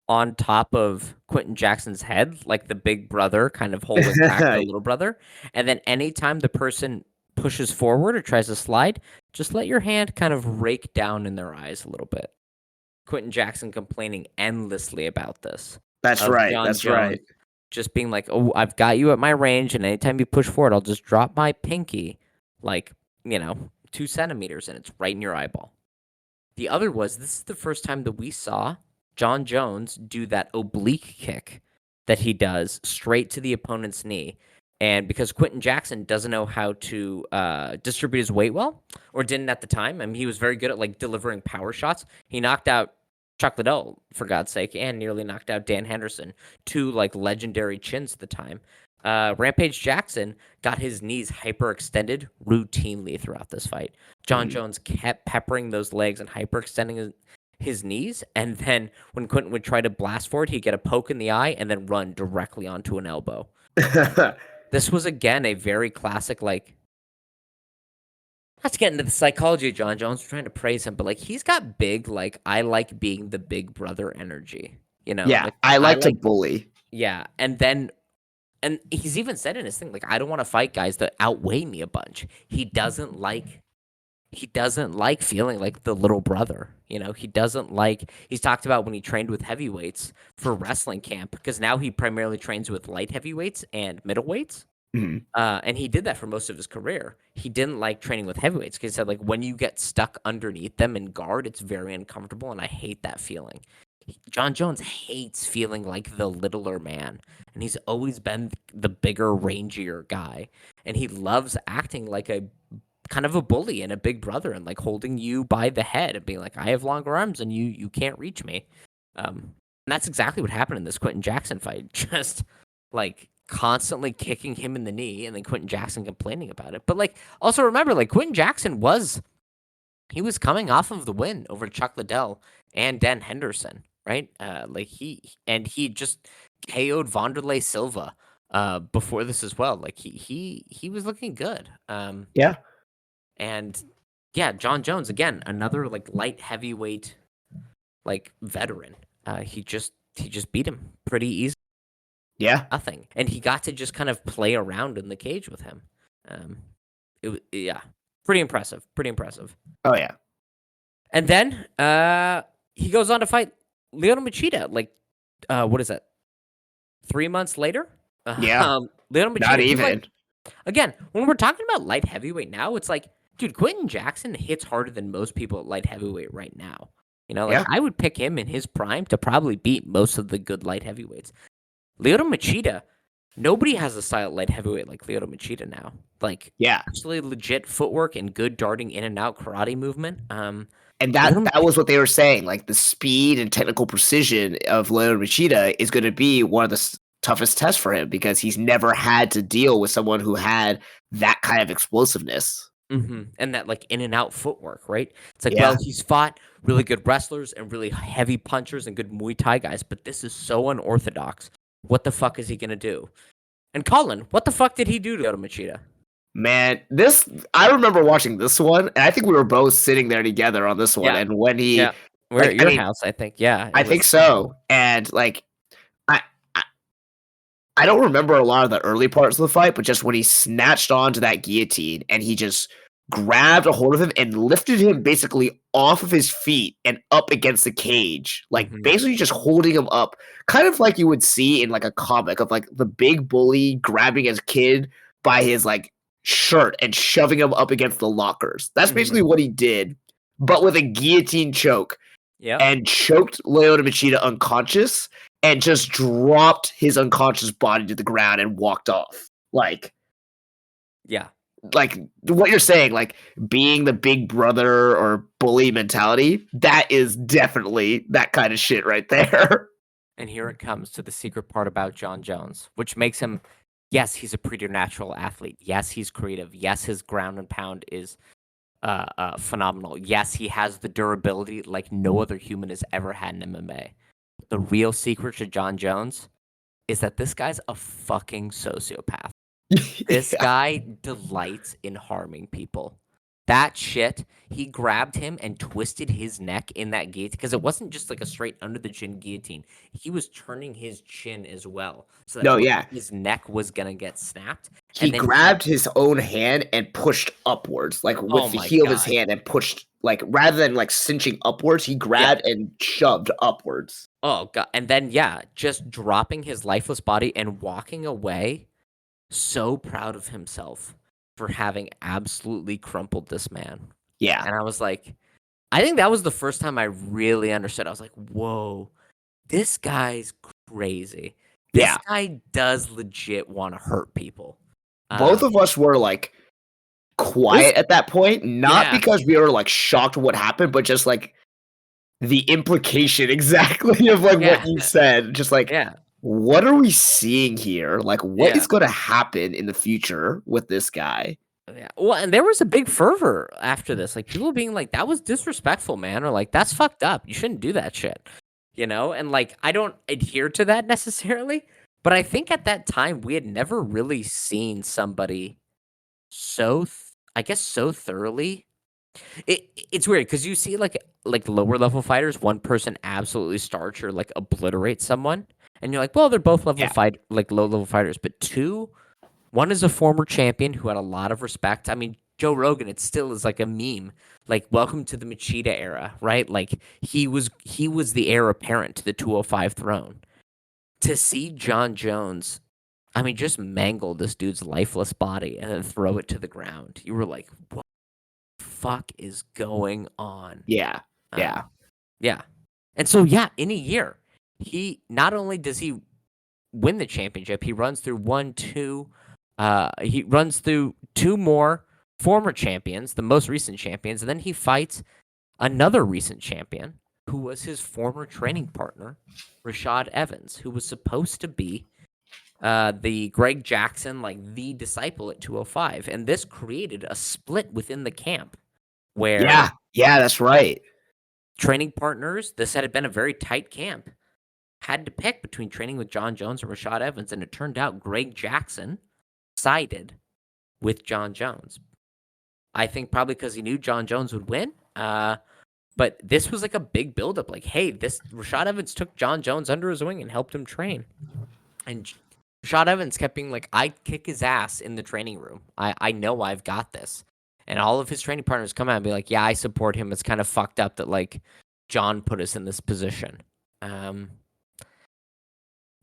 on top of Quentin Jackson's head, like the big brother kind of holding back the little brother. And then anytime the person pushes forward or tries to slide, just let your hand kind of rake down in their eyes a little bit. Quentin Jackson complaining endlessly about this. That's right. That's right. Just being like, oh, I've got you at my range, and anytime you push forward, I'll just drop my pinky, like, 2 centimeters, and it's right in your eyeball. The other was, this is the first time that we saw Jon Jones do that oblique kick that he does straight to the opponent's knee. And because Quentin Jackson doesn't know how to distribute his weight well, or didn't at the time, I mean, he was very good at like delivering power shots. He knocked out Chuck Liddell, for God's sake, and nearly knocked out Dan Henderson, 2 like legendary chins at the time. Rampage Jackson got his knees hyperextended routinely throughout this fight. Jon Jones kept peppering those legs and hyperextending his knees, and then when Quentin would try to blast forward, he'd get a poke in the eye and then run directly onto an elbow. This was, again, a very classic, like, let's get into the psychology of Jon Jones. We're trying to praise him, but, like, he's got big, like, I like being the big brother energy, Yeah, like, I like to bully. Yeah, and he's even said in his thing, like, I don't want to fight guys that outweigh me a bunch. He doesn't like he doesn't like feeling like the little brother. He doesn't like. He's talked about when he trained with heavyweights for wrestling camp, because now he primarily trains with light heavyweights and middleweights. Mhm. And he did that for most of his career. He didn't like training with heavyweights because he said, like, when you get stuck underneath them in guard, it's very uncomfortable, and I hate that feeling. Jon Jones hates feeling like the littler man, and he's always been the bigger, rangier guy, and he loves acting like a kind of a bully and a big brother, and like holding you by the head and being like, I have longer arms and you can't reach me. And that's exactly what happened in this Quentin Jackson fight. Just like constantly kicking him in the knee, and then Quentin Jackson complaining about it. But like, also remember, like, Quentin Jackson was coming off of the win over Chuck Liddell and Dan Henderson, right? Like he just KO'd Wanderlei Silva before this as well. Like he was looking good. Yeah. And yeah, Jon Jones, again, another like light heavyweight like veteran. He just beat him pretty easy. Yeah. Nothing. And he got to just kind of play around in the cage with him. Yeah, pretty impressive. Pretty impressive. Oh yeah. And then he goes on to fight Lyoto Machida. Like, what is that? 3 months later? Yeah. Lyoto Machida. Not even. Like, again, when we're talking about light heavyweight now, it's like, dude, Quentin Jackson hits harder than most people at light heavyweight right now. Like, Yeah. I would pick him in his prime to probably beat most of the good light heavyweights. Lyoto Machida, nobody has a style light heavyweight like Lyoto Machida now. Like, Yeah. actually legit footwork and good darting in and out karate movement. And that was what they were saying. Like the speed and technical precision of Leonard Machida is going to be one of the toughest tests for him, because he's never had to deal with someone who had that kind of explosiveness. And that like in and out footwork, right? It's like, Yeah. well, he's fought really good wrestlers and really heavy punchers and good Muay Thai guys, but this is so unorthodox. What the fuck is he gonna do? And Colin, what the fuck did he do to Lyoto Machida? Man, I remember watching this one, and I think we were both sitting there together on this one. Yeah. And when he, Yeah, we're at your house, I think. Yeah, I think so. And like, I, I I don't remember a lot of the early parts of the fight, but just when he snatched onto that guillotine and he just grabbed a hold of him and lifted him basically off of his feet and up against the cage, like basically just holding him up, kind of like you would see in like a comic of like the big bully grabbing his kid by his like shirt and shoving him up against the lockers. That's basically what he did, but with a guillotine choke. Yeah. And choked Lyoto Machida unconscious and just dropped his unconscious body to the ground and walked off. Like what you're saying, like being the big brother or bully mentality, that is definitely that kind of shit right there. And here it comes to the secret part about Jon Jones, which makes him, yes, he's a preternatural athlete. Yes, he's creative. Yes, his ground and pound is phenomenal. Yes, he has the durability like no other human has ever had in MMA. The real secret to Jon Jones is that this guy's a fucking sociopath. This guy delights in harming people. That shit, he grabbed him and twisted his neck in that guillotine, because it wasn't just like a straight under the chin guillotine. He was turning his chin as well, so that his neck was gonna get snapped. He grabbed his own hand and pushed upwards, like with the heel of his hand, and pushed, like, rather than like cinching upwards, he grabbed and shoved upwards. Oh god! And then just dropping his lifeless body and walking away, so proud of himself for having absolutely crumpled this man. Yeah. And I was like, I think that was the first time I really understood. I was like, whoa, this guy's crazy. This guy does legit want to hurt people. Both of us were like quiet at that point, not because we were like shocked what happened, but just like the implication exactly of like what you said. Just like, what are we seeing here? Like, what is going to happen in the future with this guy? Yeah. Well, and there was a big fervor after this. Like, people being like, that was disrespectful, man. Or like, that's fucked up. You shouldn't do that shit. And like, I don't adhere to that necessarily. But I think at that time, we had never really seen somebody so thoroughly. It's weird because you see like lower level fighters, one person absolutely starch or like obliterate someone. And you're like, well, they're both low level fighters. But one is a former champion who had a lot of respect. I mean, Joe Rogan, it still is like a meme. Like, welcome to the Machida era, right? Like he was the heir apparent to the 205 throne. To see Jon Jones, I mean, just mangle this dude's lifeless body and then throw it to the ground. You were like, what the fuck is going on? Yeah. Yeah. Yeah. And so, yeah, in a year, he not only does he win the championship, he runs through he runs through two more former champions, the most recent champions, and then he fights another recent champion who was his former training partner, Rashad Evans, who was supposed to be the Greg Jackson, like the disciple at 205. And this created a split within the camp where Yeah. Yeah, that's right. training partners, this had been a very tight camp, had to pick between training with Jon Jones and Rashad Evans. And it turned out Greg Jackson sided with Jon Jones. I think probably because he knew Jon Jones would win. But this was like a big buildup. Like, hey, this Rashad Evans took Jon Jones under his wing and helped him train. And Rashad Evans kept being like, I'd kick his ass in the training room. I know I've got this. And all of his training partners come out and be like, yeah, I support him. It's kind of fucked up that, like, Jon put us in this position. And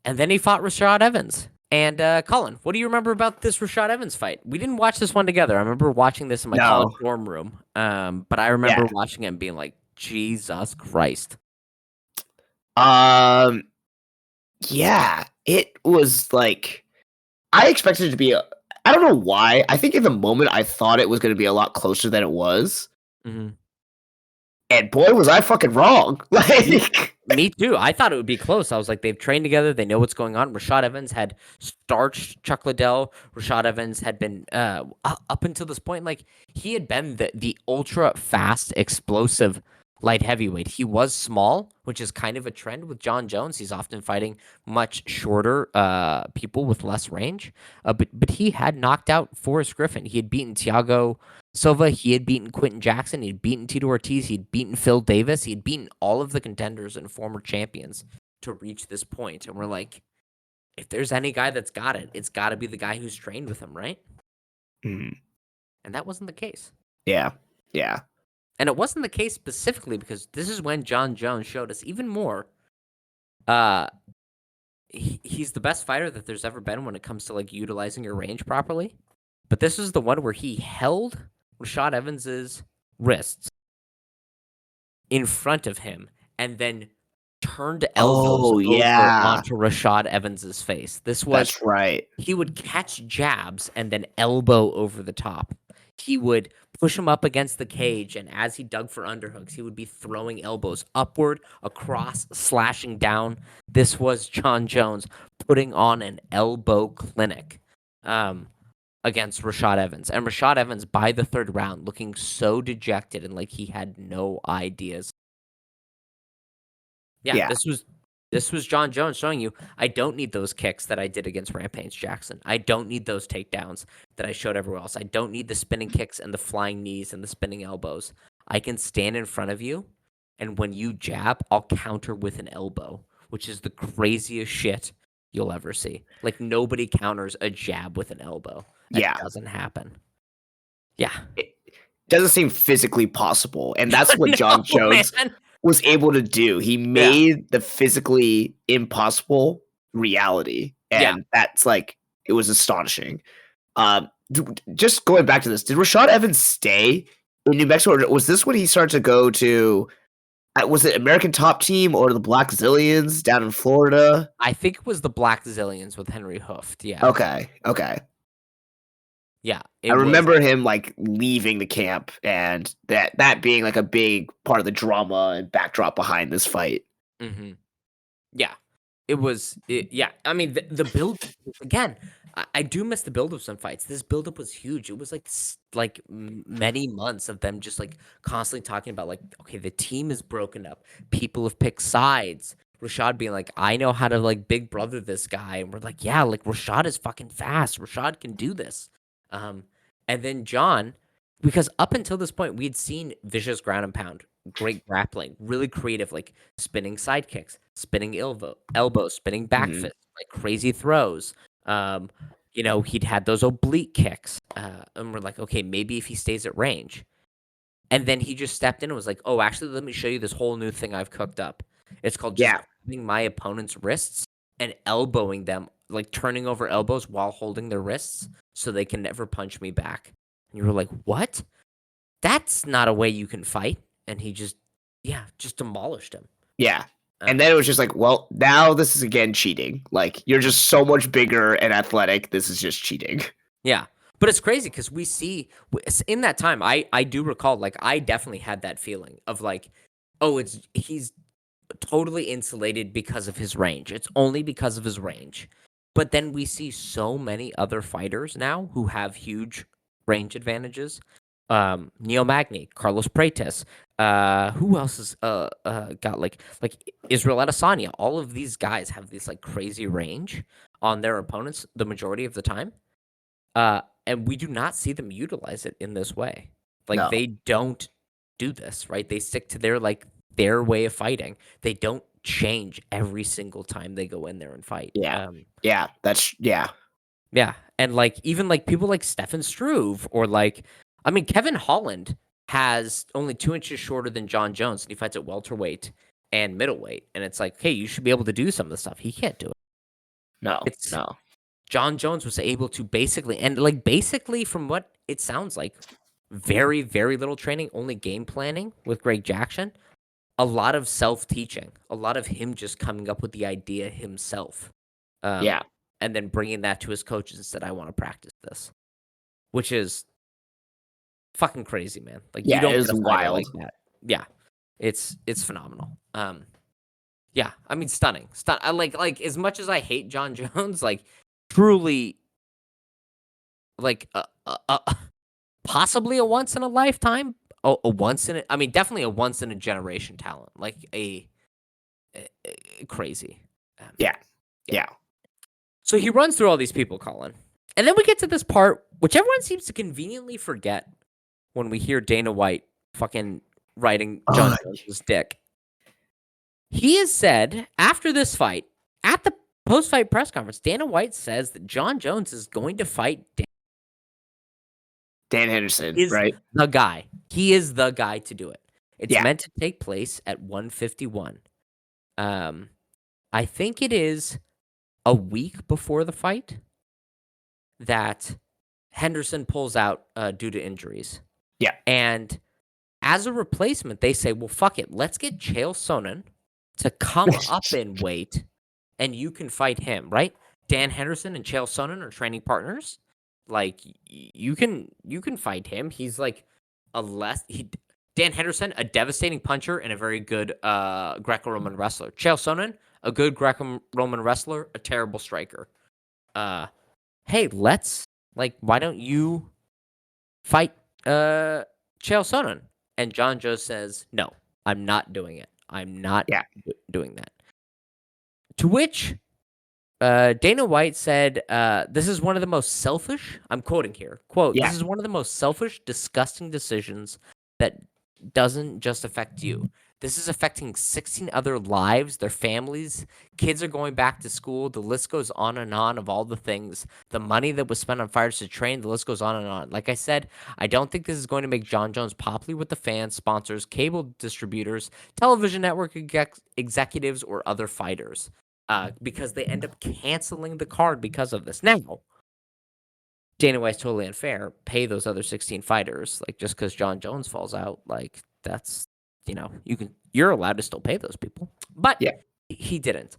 then he fought Rashad Evans. And Colin, what do you remember about this Rashad Evans fight? We didn't watch this one together. I remember watching this in my college dorm room. But I remember watching it and being like, Jesus Christ. Yeah, it was like I expected it to be. I don't know why. I think in the moment I thought it was going to be a lot closer than it was. Mm-hmm. And boy, was I fucking wrong. Like me too. I thought it would be close. I was like, they've trained together. They know what's going on. Rashad Evans had starched Chuck Liddell. Rashad Evans had been up until this point, like he had been the ultra fast, explosive light heavyweight. He was small, which is kind of a trend with Jon Jones. He's often fighting much shorter people with less range. But he had knocked out Forrest Griffin. He had beaten Thiago Silva, he had beaten Quentin Jackson, he had beaten Tito Ortiz, he had beaten Phil Davis, he had beaten all of the contenders and former champions to reach this point. And we're like, if there's any guy that's got it, it's got to be the guy who's trained with him, right? Mm. And that wasn't the case. Yeah. Yeah. And it wasn't the case specifically because this is when Jon Jones showed us even more. He's the best fighter that there's ever been when it comes to like utilizing your range properly. But this is the one where he held Rashad Evans's wrists in front of him and then turned elbows over onto Rashad Evans's face. This was That's right. He would catch jabs and then elbow over the top. He would push him up against the cage, and as he dug for underhooks, he would be throwing elbows upward, across, slashing down. This was Jon Jones putting on an elbow clinic. Against Rashad Evans. And Rashad Evans, by the third round, looking so dejected and like he had no ideas. Yeah. This was Jon Jones showing you, I don't need those kicks that I did against Rampage Jackson. I don't need those takedowns that I showed everywhere else. I don't need the spinning kicks and the flying knees and the spinning elbows. I can stand in front of you, and when you jab, I'll counter with an elbow, which is the craziest shit you'll ever see. Like, nobody counters a jab with an elbow. That doesn't happen. Yeah. It doesn't seem physically possible. And that's what Jon Jones was able to do. He made the physically impossible reality. And that's like, it was astonishing. Just going back to this, did Rashad Evans stay in New Mexico? Or was this when he started to go to, was it American Top Team or the Black Zillions down in Florida? I think it was the Black Zillions with Henry Hooft. Yeah. Okay. Yeah. I remember him like leaving the camp and that being like a big part of the drama and backdrop behind this fight. Mm-hmm. Yeah. It was, I mean, the build, again, I do miss the build of some fights. This buildup was huge. It was like many months of them just like constantly talking about like, okay, the team is broken up. People have picked sides. Rashad being like, I know how to like big brother this guy. And we're like, yeah, like Rashad is fucking fast. Rashad can do this. And then Jon, because up until this point, we'd seen vicious ground and pound, great grappling, really creative, like spinning side kicks, spinning elbows, spinning back fists, like crazy throws. he'd had those oblique kicks. And we're like, okay, maybe if he stays at range. And then he just stepped in and was like, oh, actually, let me show you this whole new thing I've cooked up. It's called just Yeah. grabbing my opponent's wrists and elbowing them, like turning over elbows while holding their wrists so they can never punch me back. And you were like, what? That's not a way you can fight. And he just demolished him. Yeah. And then it was just like, well, now this is again cheating. Like, you're just so much bigger and athletic. This is just cheating. Yeah. But it's crazy because we see in that time, I do recall, like, I definitely had that feeling of like, oh, he's totally insulated because of his range. It's only because of his range. But then we see so many other fighters now who have huge range advantages. Neo Magny, Carlos Praetus, who else has got like Israel Adesanya? All of these guys have this like crazy range on their opponents the majority of the time. And we do not see them utilize it in this way. Like No. they don't do this, right? They stick to their way of fighting. They don't change every single time they go in there and fight. Yeah. Yeah. Yeah. And like even like people like Stefan Struve or like Kevin Holland has only 2 inches shorter than Jon Jones, and he fights at welterweight and middleweight. And it's like, hey, you should be able to do some of the stuff. He can't do it. No. It's No. Jon Jones was able to basically from what it sounds like, very, very little training, only game planning with Greg Jackson, a lot of self-teaching, a lot of him just coming up with the idea himself. Yeah. And then bringing that to his coaches and said, I want to practice this, which is fucking crazy, man. Like, Yeah, you don't it get is a fighter wild. like that. Yeah. It's phenomenal. Yeah, stunning. Like as much as I hate Jon Jones, like truly like possibly a once in a lifetime, definitely a once in a generation talent, like a crazy. Yeah. So he runs through all these people, Colin, and then we get to this part which everyone seems to conveniently forget when we hear Dana White fucking writing Jon Jones' dick. He has said after this fight, at the post-fight press conference, Dana White says that Jon Jones is going to fight Dan Henderson, is right? the guy. He is the guy to do it. It's Yeah. meant to take place at 151. I think it is a week before the fight that Henderson pulls out due to injuries. Yeah. And as a replacement, they say, well, fuck it. Let's get Chael Sonnen to come up in weight and you can fight him, right? Dan Henderson and Chael Sonnen are training partners. Like you can fight him. He's like Dan Henderson, a devastating puncher and a very good Greco-Roman wrestler. Chael Sonnen, a good Greco-Roman wrestler, a terrible striker. Hey, why don't you fight Chael Sonnen? And Jon Jones says, no, I'm not doing it. I'm not doing that. To which Dana White said, this is one of the most selfish, I'm quoting here, quote, this is one of the most selfish, disgusting decisions that doesn't just affect you. This is affecting 16 other lives, their families. Kids are going back to school. The list goes on and on of all the things. The money that was spent on fighters to train, the list goes on and on. Like I said, I don't think this is going to make Jon Jones popular with the fans, sponsors, cable distributors, television network executives, or other fighters because they end up canceling the card because of this. Now, Dana White's totally unfair. Pay those other 16 fighters, like just because Jon Jones falls out, like that's you're allowed to still pay those people, but he didn't.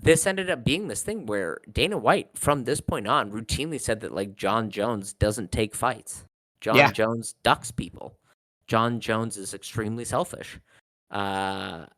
This ended up being this thing where Dana White, from this point on, routinely said that like Jon Jones doesn't take fights. Jon Jones ducks people. Jon Jones is extremely selfish. That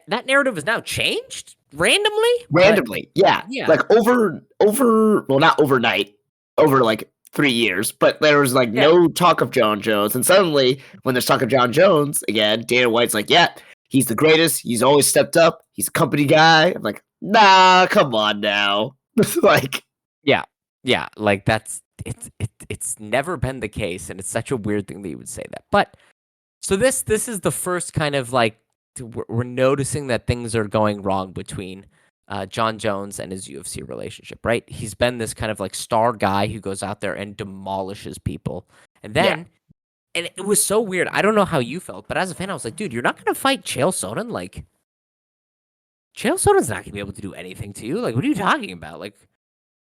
narrative has now changed randomly. Yeah. Like over well, not overnight, over like 3 years, but there was like no talk of Jon Jones, and suddenly when there's talk of Jon Jones again, Dana White's like, yeah, he's the greatest, he's always stepped up, he's a company guy. I'm like, nah, come on now. Like like it's never been the case, and it's such a weird thing that you would say that. But so this is the first kind of like we're noticing that things are going wrong between Jon Jones and his UFC relationship, right? He's been this kind of like star guy who goes out there and demolishes people. And Yeah. then, and it was so weird. I don't know how you felt, but as a fan, I was like, dude, you're not going to fight Chael Sonnen? Like, Chael Sonnen's not going to be able to do anything to you. Like, what are you talking about? Like,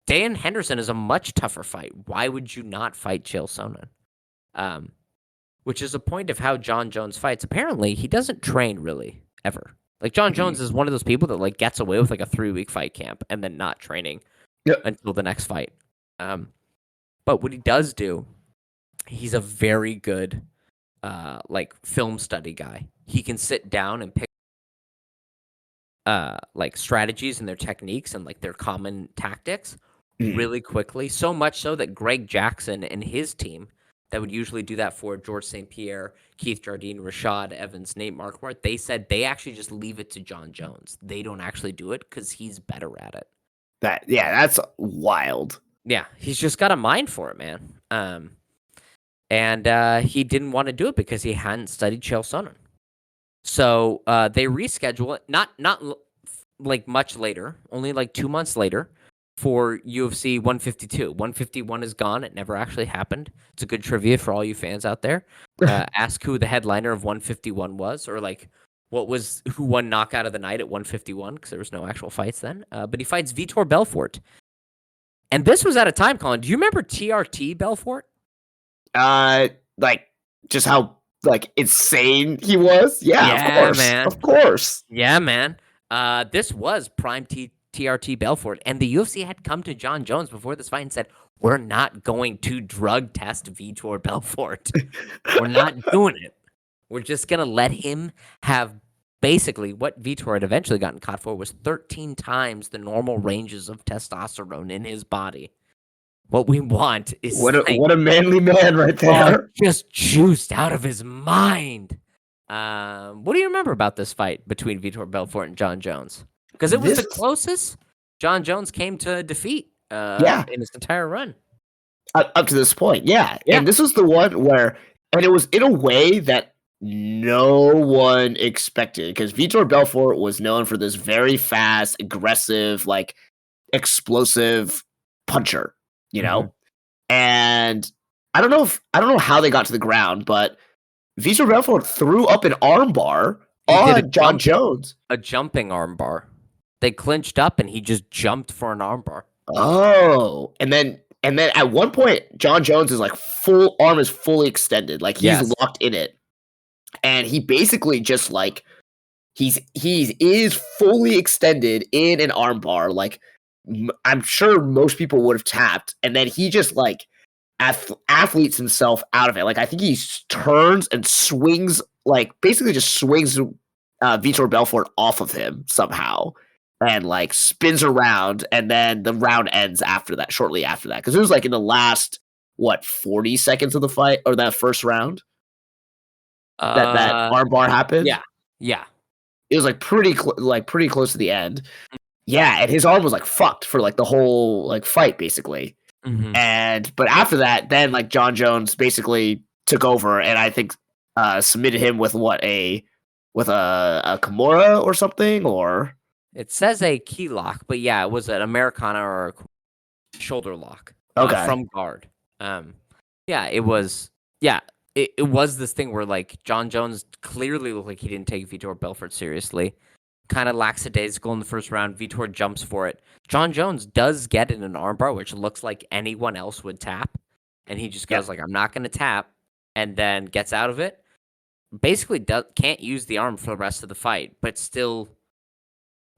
Dan Henderson is a much tougher fight. Why would you not fight Chael Sonnen? Which is a point of how Jon Jones fights. Apparently, he doesn't train really ever. Like Jon Jones is one of those people that like gets away with like a 3-week fight camp and then not training until the next fight. But what he does do, he's a very good like film study guy. He can sit down and pick like strategies and their techniques and like their common tactics really quickly. So much so that Greg Jackson and his team that would usually do that for George St. Pierre, Keith Jardine, Rashad Evans, Nate Marquardt, they said they actually just leave it to Jon Jones. They don't actually do it because he's better at it. That's wild. Yeah, he's just got a mind for it, man. And he didn't want to do it because he hadn't studied Chael Sonnen. So they reschedule it, not like much later, only like 2 months later, for UFC 152. 151 is gone. It never actually happened. It's a good trivia for all you fans out there. Ask who the headliner of 151 was, or like who won knockout of the night at 151, because there was no actual fights then. But he fights Vitor Belfort. And this was at a time, Colin. Do you remember TRT Belfort? Like just how like insane he was. Yeah, of course, man. Of course. Yeah, man. This was prime TRT Belfort, and the UFC had come to Jon Jones before this fight and said, "We're not going to drug test Vitor Belfort. We're not doing it. We're just gonna let him have." Basically, what Vitor had eventually gotten caught for was 13 times the normal ranges of testosterone in his body. What we want is what a manly man right there. Just juiced out of his mind. What do you remember about this fight between Vitor Belfort and Jon Jones? Because it was the closest Jon Jones came to defeat in his entire run. Up to this point, yeah. And this was the one where, and it was in a way that no one expected, because Vitor Belfort was known for this very fast, aggressive, like explosive puncher, you know? And I don't know how they got to the ground, but Vitor Belfort threw up an armbar on Jon Jones. A jumping armbar. They clinched up and he just jumped for an armbar. Oh, and then at one point, Jon Jones is like full arm is fully extended, like he's locked in it. And he basically just like he is fully extended in an armbar. Like I'm sure most people would have tapped, and then he just like athletes himself out of it. Like I think he turns and swings, like basically just swings Vitor Belfort off of him somehow, and like spins around, and then the round ends after that, shortly after that, because it was like in the last 40 seconds of the fight, or that first round. That armbar happened. Yeah. It was like pretty close to the end. Yeah, and his arm was like fucked for like the whole like fight basically. But after that, then like Jon Jones basically took over, and I think submitted him with a Kimura or something, or it says a key lock, but yeah, it was an Americana or a shoulder lock. From guard. It was. Yeah. It was this thing where, like, Jon Jones clearly looked like he didn't take Vitor Belfort seriously. Kind of lackadaisical in the first round. Vitor jumps for it. Jon Jones does get in an armbar, which looks like anyone else would tap. And he just goes, like, I'm not going to tap, and then gets out of it. Basically can't use the arm for the rest of the fight, but still,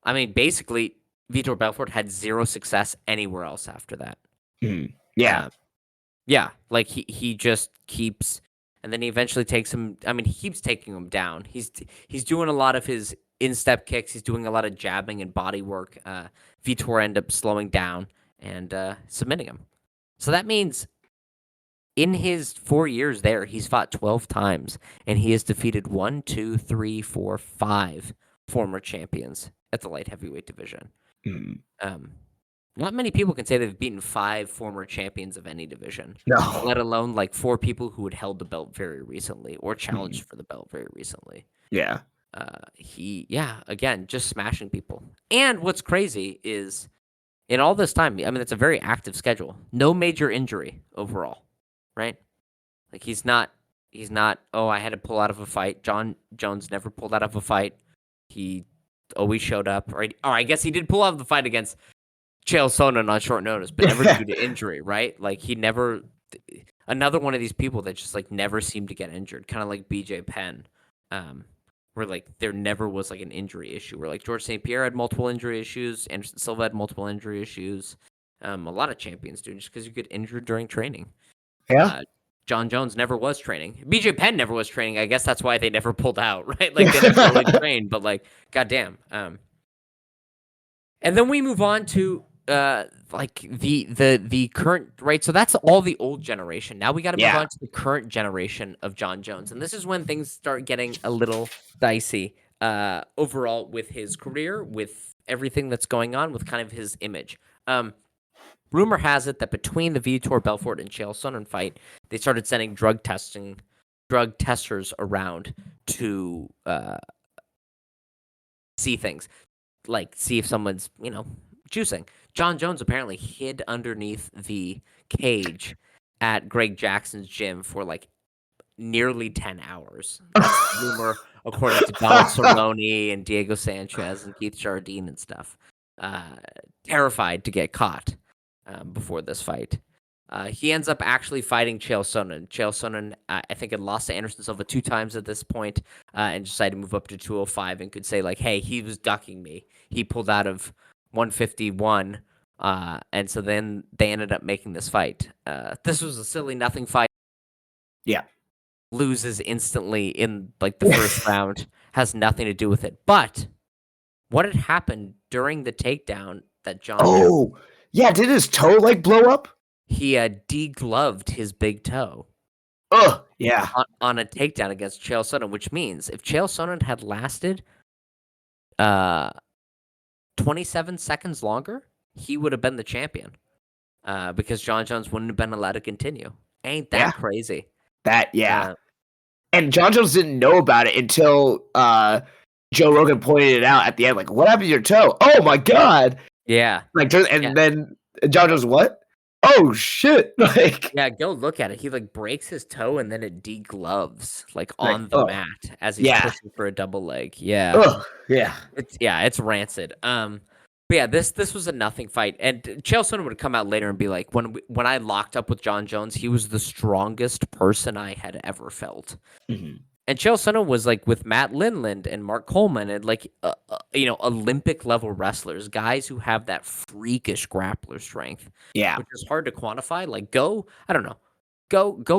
I mean, basically, Vitor Belfort had zero success anywhere else after that. Yeah, like, he just keeps... And then he eventually takes him. I mean, he keeps taking him down. He's doing a lot of his instep kicks. He's doing a lot of jabbing and body work. Vitor ends up slowing down and submitting him. So that means in his 4 years there, he's fought 12 times, and he has defeated 5 former champions at the light heavyweight division. Not many people can say they've beaten 5 former champions of any division. No. Let alone like 4 people who had held the belt very recently or challenged for the belt very recently. Yeah. Again, just smashing people. And what's crazy is in all this time, I mean, it's a very active schedule. No major injury overall, right? Like he's not, oh, I had to pull out of a fight. Jon Jones never pulled out of a fight. He always showed up, right? Or I guess he did pull out of the fight against Chael Sonnen on short notice, but never due to injury, right? Like he never, another one of these people that just like never seemed to get injured, kind of like BJ Penn, where like there never was like an injury issue. Where like George St. Pierre had multiple injury issues, Anderson Silva had multiple injury issues. A lot of champions do just because you get injured during training. Yeah. Jon Jones never was training. BJ Penn never was training. I guess that's why they never pulled out, right? Like they never really trained, but like, goddamn. And then we move on to like the current, right? So that's all the old generation. Now we got to move on to the current generation of Jon Jones, and this is when things start getting a little dicey overall with his career, with everything that's going on, with kind of his image. Rumor has it that between the Vitor Belfort and Chael Sonnen fight, they started sending drug testers around to see things, like see if someone's, juicing. Jon Jones apparently hid underneath the cage at Greg Jackson's gym for like nearly 10 hours. That's the rumor, according to Donald Cerrone and Diego Sanchez and Keith Jardine and stuff. Terrified to get caught before this fight. He ends up actually fighting Chael Sonnen. Chael Sonnen, I think, had lost to Anderson Silva 2 times at this point, and decided to move up to 205 and could say, like, hey, he was ducking me. He pulled out of 151, and so then they ended up making this fight. This was a silly nothing fight. Yeah. Loses instantly in, like, the first round. Has nothing to do with it. But what had happened during the takedown that Jon Jones... Yeah, did his toe, like, blow up? He degloved his big toe. Oh, yeah. On a takedown against Chael Sonnen, which means if Chael Sonnen had lasted 27 seconds longer, he would have been the champion. Because Jon Jones wouldn't have been allowed to continue. Ain't that crazy? And Jon Jones didn't know about it until Joe Rogan pointed it out at the end. Like, what happened to your toe? Oh, my God. Yeah. Then Jon Jones, what? Oh shit! Like, yeah, go look at it. He like breaks his toe and then it degloves like on the mat as he's pushing for a double leg. Yeah, it's rancid. But yeah, this was a nothing fight, and Chael Sonnen would come out later and be like, when I locked up with Jon Jones, he was the strongest person I had ever felt. Mm-hmm. And Chael Sonnen was like with Matt Lindland and Mark Coleman and like Olympic level wrestlers, guys who have that freakish grappler strength. Yeah, which is hard to quantify. Like go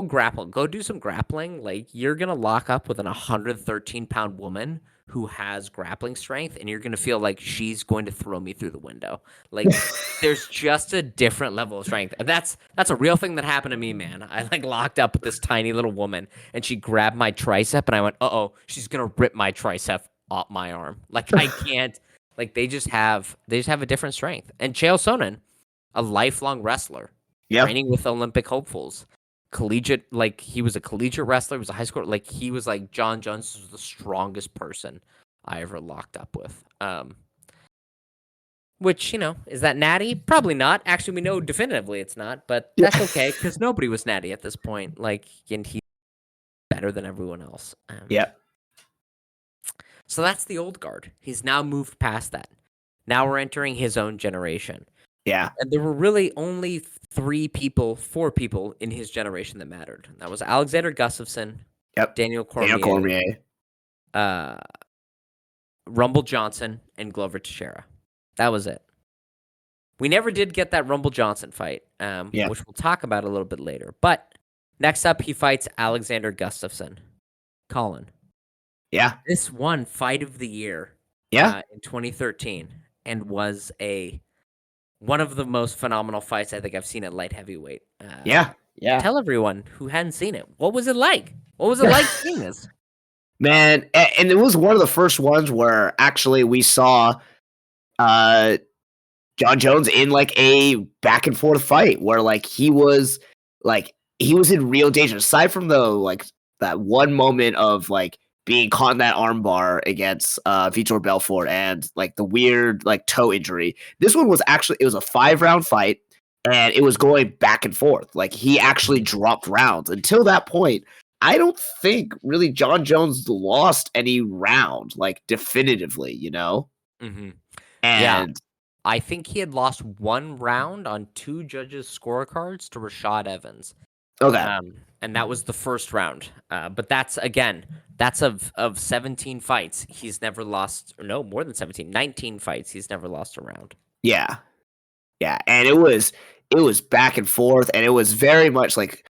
grapple, go do some grappling. Like you're gonna lock up with an 113-pound woman who has grappling strength, and you're gonna feel like she's going to throw me through the window. Like there's just a different level of strength. That's a real thing that happened to me, man. I like locked up with this tiny little woman, and she grabbed my tricep, and I went, "Uh-oh, she's gonna rip my tricep off my arm." Like I can't. Like they just have a different strength. And Chael Sonnen, a lifelong wrestler, training with Olympic hopefuls. Collegiate, like he was a collegiate wrestler, he was a high school, like he was like Jon Jones was the strongest person I ever locked up with. Which, is that natty? Probably not. Actually, we know definitively it's not, but that's okay because nobody was natty at this point. Like, and he's better than everyone else. So that's the old guard. He's now moved past that. Now we're entering his own generation. Yeah. And there were really only 4 people in his generation that mattered. That was Alexander Gustafsson, Daniel Cormier, Rumble Johnson, and Glover Teixeira. That was it. We never did get that Rumble Johnson fight, which we'll talk about a little bit later. But next up, he fights Alexander Gustafsson. Colin. Yeah. This won Fight of the Year in 2013 and was one of the most phenomenal fights I think I've seen at light heavyweight. Tell everyone who hadn't seen it, what was it like? What was it like seeing this? Man, and it was one of the first ones where actually we saw Jon Jones in like a back and forth fight where like he was in real danger. Aside from the like that one moment of like being caught in that armbar against Vitor Belfort and like the weird like toe injury. This one was actually it was a 5-round fight and it was going back and forth. Like he actually dropped rounds. Until that point, I don't think really Jon Jones lost any round like definitively, you know? Mm-hmm. Yeah, And I think he had lost 1 round on 2 judges' scorecards to Rashad Evans. okay. And that was the first round. But that's again, that's of 17 fights. He's never lost, or no, more than 17, 19 fights. He's never lost a round. Yeah. Yeah. And it was back and forth and it was very much like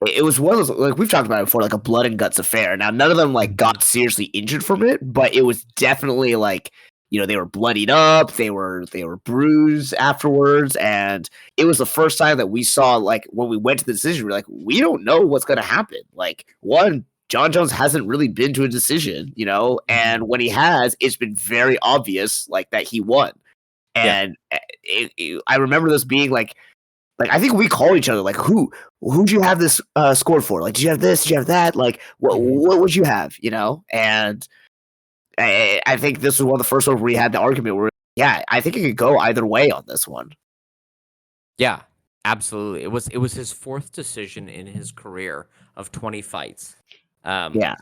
it was one of those like we've talked about it before, like a blood and guts affair. Now none of them like got seriously injured from it, but it was definitely like they were bloodied up, they were bruised afterwards, and it was the first time that we saw like when we went to the decision, we're like, we don't know what's gonna happen. Like one, Jon Jones hasn't really been to a decision, and when he has, it's been very obvious like that he won. Yeah. And I remember this being like I think we call each other like who'd you have this scored for? Like, did you have this? Did you have that? Like, what would you have? And I think this was one of the first ones where we had the argument where I think it could go either way on this one. Yeah, absolutely. It was his 4th decision in his career of 20 fights. Yeah.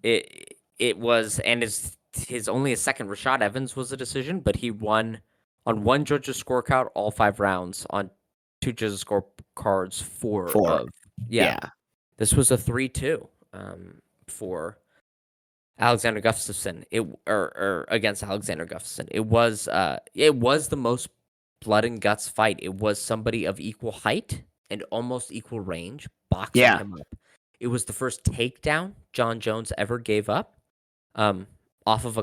It was, and his only a second. Rashad Evans was a decision, but he won on 1 judge's scorecard all 5 rounds, on 2 judges' scorecards 4 4. of Yeah. This was a 3-2 for Alexander Gustafsson. Or against Alexander Gustafsson. It was the most blood and guts fight. It was somebody of equal height and almost equal range boxing Yeah. him up. It was the first takedown Jon Jones ever gave up, off of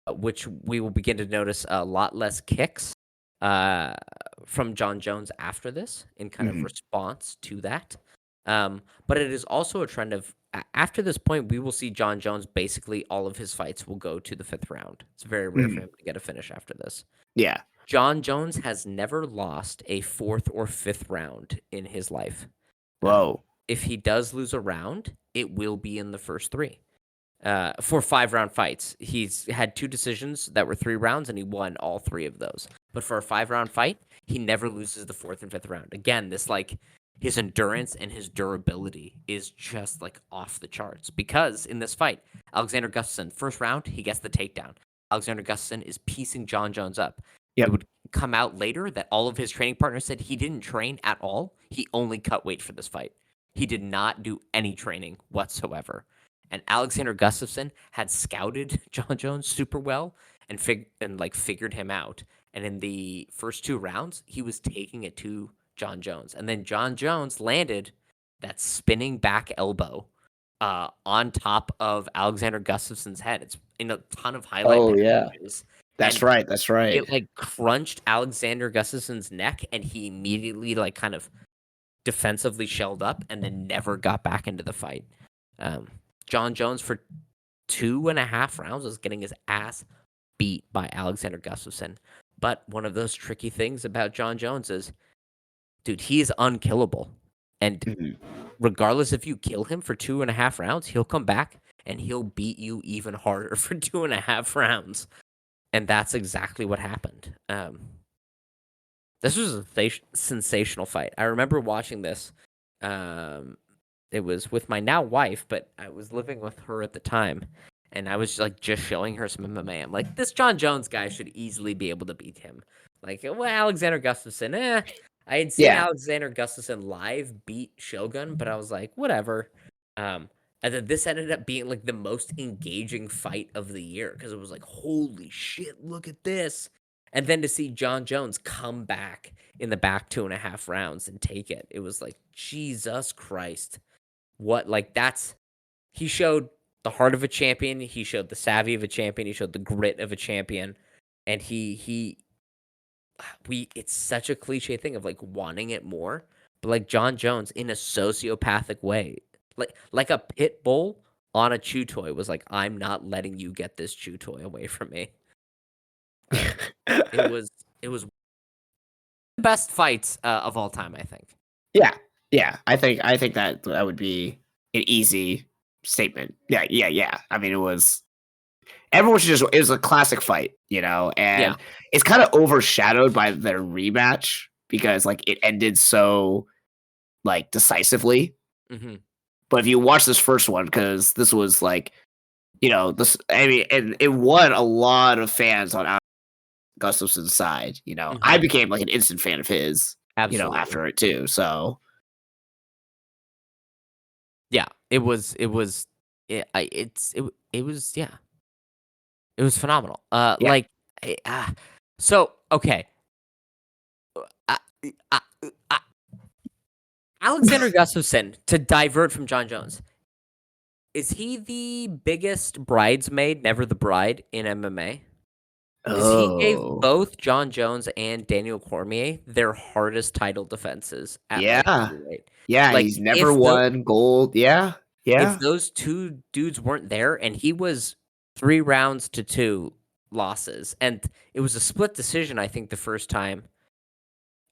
which we will begin to notice a lot less kicks from Jon Jones after this in kind of response to that. But it is also a trend of after this point, we will see Jon Jones basically all of his fights will go to the 5th round. It's very rare for him to get a finish after this. Yeah. Jon Jones has never lost a 4th or 5th round in his life. Whoa. If he does lose a round, it will be in the first 3. For 5-round fights, he's had 2 decisions that were 3 rounds, and he won all 3 of those. But for a 5-round fight, he never loses the 4th and 5th round. Again, this like his endurance and his durability is just like off the charts. Because in this fight, Alexander Gustafsson, first round, he gets the takedown. Alexander Gustafsson is piecing Jon Jones up. Yep. It would come out later that all of his training partners said he didn't train at all. He only cut weight for this fight. He did not do any training whatsoever. And Alexander Gustafsson had scouted Jon Jones super well and figured him out. And in the first 2 rounds, he was taking it to Jon Jones. And then Jon Jones landed that spinning back elbow on top of Alexander Gustafsson's head. It's in a ton of highlight images. That's And right. That's right. it like crunched Alexander Gustafsson's neck, and he immediately like kind of defensively shelled up and then never got back into the fight. Jon Jones for 2.5 rounds was getting his ass beat by Alexander Gustafsson. But one of those tricky things about Jon Jones is, dude, he is unkillable. And regardless if you kill him for 2.5 rounds, he'll come back and he'll beat you even harder for 2.5 rounds. And that's exactly what happened. This was a sensational fight. I remember watching this. It was with my now wife, but I was living with her at the time, and I was like just showing her some MMA. I'm like, this Jon Jones guy should easily be able to beat him. Like, well, Alexander Gustafsson, I had seen Alexander Gustafsson live beat Shogun, but I was like, whatever. And then this ended up being like the most engaging fight of the year because it was like, holy shit, look at this. And then to see Jon Jones come back in the back 2.5 rounds and take it, it was like, Jesus Christ. What, like, he showed the heart of a champion. He showed the savvy of a champion. He showed the grit of a champion. And it's such a cliche thing of like wanting it more, but like Jon Jones in a sociopathic way, like a pit bull on a chew toy was like, I'm not letting you get this chew toy away from me. It was the best fights of all time, I think. Yeah. I think that would be an easy statement. Yeah. I mean, everyone should it was a classic fight, and Yeah. it's kind of overshadowed by their rematch because like it ended so like decisively. Hmm. But if you watch this first one, because this was like, this, I mean, and it won a lot of fans on Gustafson's side. I Hmm. became like an instant fan of his, Absolutely. after it too. So Yeah. It was, yeah, it was phenomenal. yeah. eh, ah, so, okay. Uh, uh, uh, Alexander Gustafsson, to divert from Jon Jones, is he the biggest bridesmaid, never the bride, in MMA? Because he gave Oh, both Jon Jones and Daniel Cormier their hardest title defenses at light yeah. heavyweight. Yeah, Like, he's never won gold. Yeah. if Yeah. those two dudes weren't there, and he was 3 rounds to 2 losses, and it was a split decision, I think, the first time.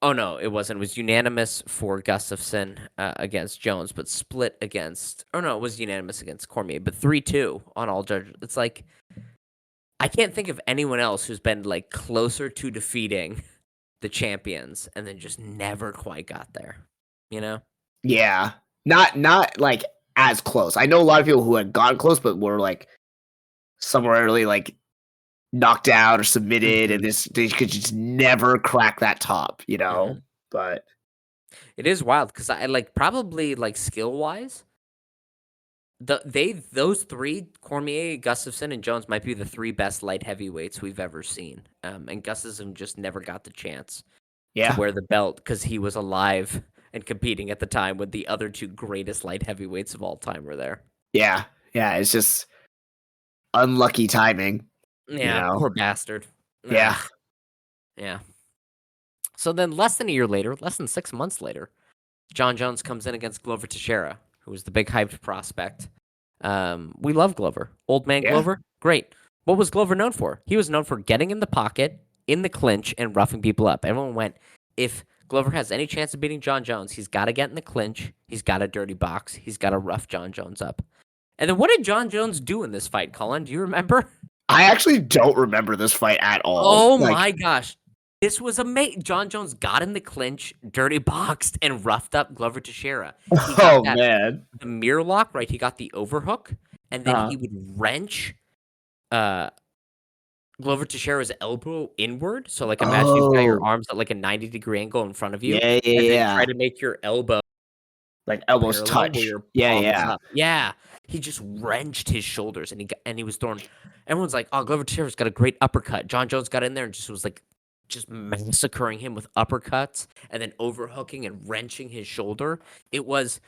Oh, no, it wasn't. It was unanimous for Gustafsson, against Jones, but split against, oh, no, it was unanimous against Cormier, but 3-2 on all judges. It's like, I can't think of anyone else who's been, like, closer to defeating the champions and then just never quite got there, you know? Yeah. Not like as close. I know a lot of people who had gotten close, but were like summarily like knocked out or submitted, and Mhm, they could just never crack that top. mhm. But It is wild because I, like, probably, like, skill-wise, those 3, Cormier, Gustafsson, and Jones might be the 3 best light heavyweights we've ever seen, and Gustafsson just never got the chance to yeah, wear the belt because he was alive and competing at the time when the other 2 greatest light heavyweights of all time were there. yeah. It's just unlucky timing. You Yeah, know. poor bastard. Yeah, Ugh, yeah. So then less than a year later, less than 6 months later, Jon Jones comes in against Glover Teixeira, who was the big hyped prospect. We love Glover. Old man yeah. Glover, great. What was Glover known for? He was known for getting in the pocket, in the clinch, and roughing people up. Everyone went, if Glover has any chance of beating Jon Jones, he's got to get in the clinch, he's got to dirty box, he's got to rough Jon Jones up. And then what did Jon Jones do in this fight, Colin? Do you remember? I actually don't remember this fight at all. Oh Like, my gosh. This was amazing. Jon Jones got in the clinch, dirty boxed, and roughed up Glover Teixeira. He got oh that man. the mirror lock, right? He got the overhook, and then Uh, he would wrench uh Glover Teixeira's elbow inward. So like imagine you've got your oh, arms at like a 90-degree angle in front of you, and then try yeah. to make your elbow Like elbows parallel where touch. your Yeah, palms yeah. up. Yeah. He just wrenched his shoulders and he was throwing everyone's like, "Oh, Glover Teixeira's got a great uppercut." Jon Jones got in there and just was like just massacring him with uppercuts and then overhooking and wrenching his shoulder. It was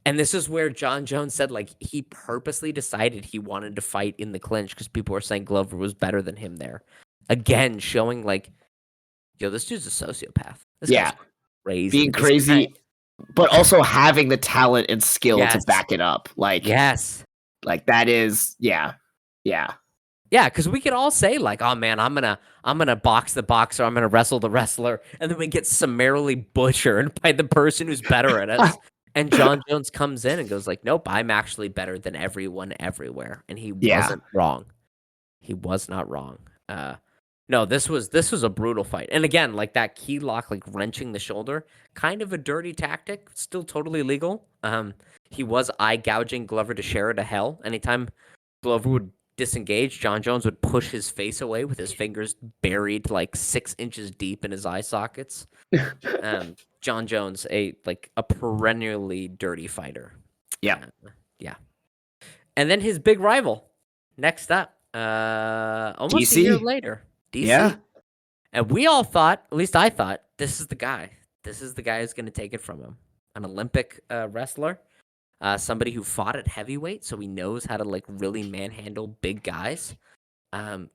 and this is where Jon Jones said like he purposely decided he wanted to fight in the clinch because people were saying Glover was better than him there. Again, showing like, yo, this dude's a sociopath. This guy's Yeah. crazy. Being This guy, crazy, but also having the talent and skill to yes, back it up. yes. Like that is, yeah. Yeah. Yeah, because we could all say like, "Oh man, I'm gonna box the boxer, I'm gonna wrestle the wrestler," and then we get summarily butchered by the person who's better at us. And Jon Jones comes in and goes like, "Nope, I'm actually better than everyone everywhere," and he Yeah. wasn't wrong. He was not wrong. No, this was a brutal fight, and again, like that key lock, like wrenching the shoulder, kind of a dirty tactic, still totally legal. He was eye gouging Glover Teixeira to hell. Anytime Glover would disengage, Jon Jones would push his face away with his fingers buried like 6 inches deep in his eye sockets. Jon Jones, a perennially dirty fighter. Yeah. Yeah, and then his big rival, next up, almost a year DC. later, Yeah. DC. And we all thought, at least I thought, this is the guy. This is the guy who's going to take it from him. An Olympic wrestler, somebody who fought at heavyweight, so he knows how to like really manhandle big guys.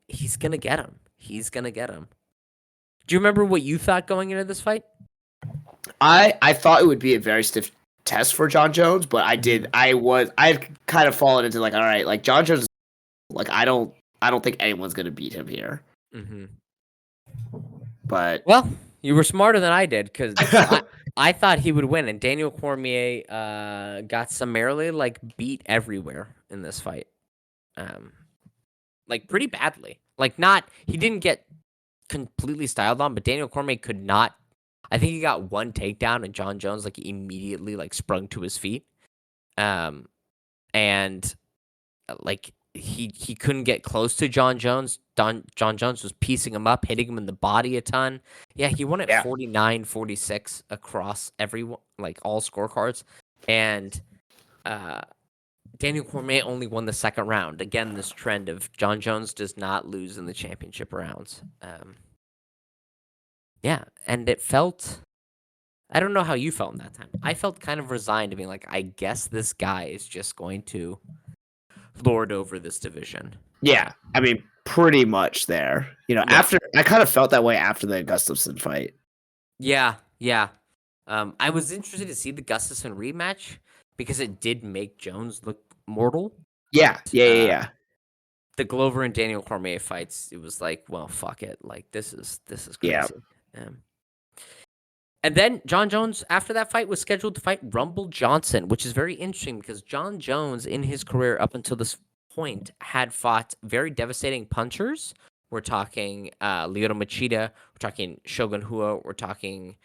He's gonna get him. He's gonna get him. Do you remember what you thought going into this fight? I thought it would be a very stiff test for Jon Jones, but Mhm. I kind of fallen into like, all right, like Jon Jones, like I don't think anyone's gonna beat him here. Mhm. But Well, you were smarter than I did because I thought he would win, and Daniel Cormier got summarily beat everywhere in this fight, um, pretty badly. He didn't get completely styled on, but Daniel Cormier could not. I think he got one takedown, and Jon Jones immediately sprung to his feet, um, and he couldn't get close to Jon Jones. Jon Jones was piecing him up, hitting him in the body a ton. Yeah, he won at Yeah. 49-46 across all scorecards. And Daniel Cormier only won the second round. Again, this trend of Jon Jones does not lose in the championship rounds. Yeah, and it felt. I don't know how you felt in that time. I felt kind of resigned to being I guess this guy is just going to lord over this division. Yeah, I mean, pretty much there. Yeah. After I kind of felt that way after the Gustafsson fight. Yeah. I was interested to see the Gustafsson rematch because it did make Jones look mortal. Yeah. The Glover and Daniel Cormier fights, it was well, fuck it. This is crazy. Yeah. And then Jon Jones, after that fight, was scheduled to fight Rumble Johnson, which is very interesting because Jon Jones, in his career up until this point, had fought very devastating punchers. We're talking Lyoto Machida, we're talking Shogun Rua, we're talking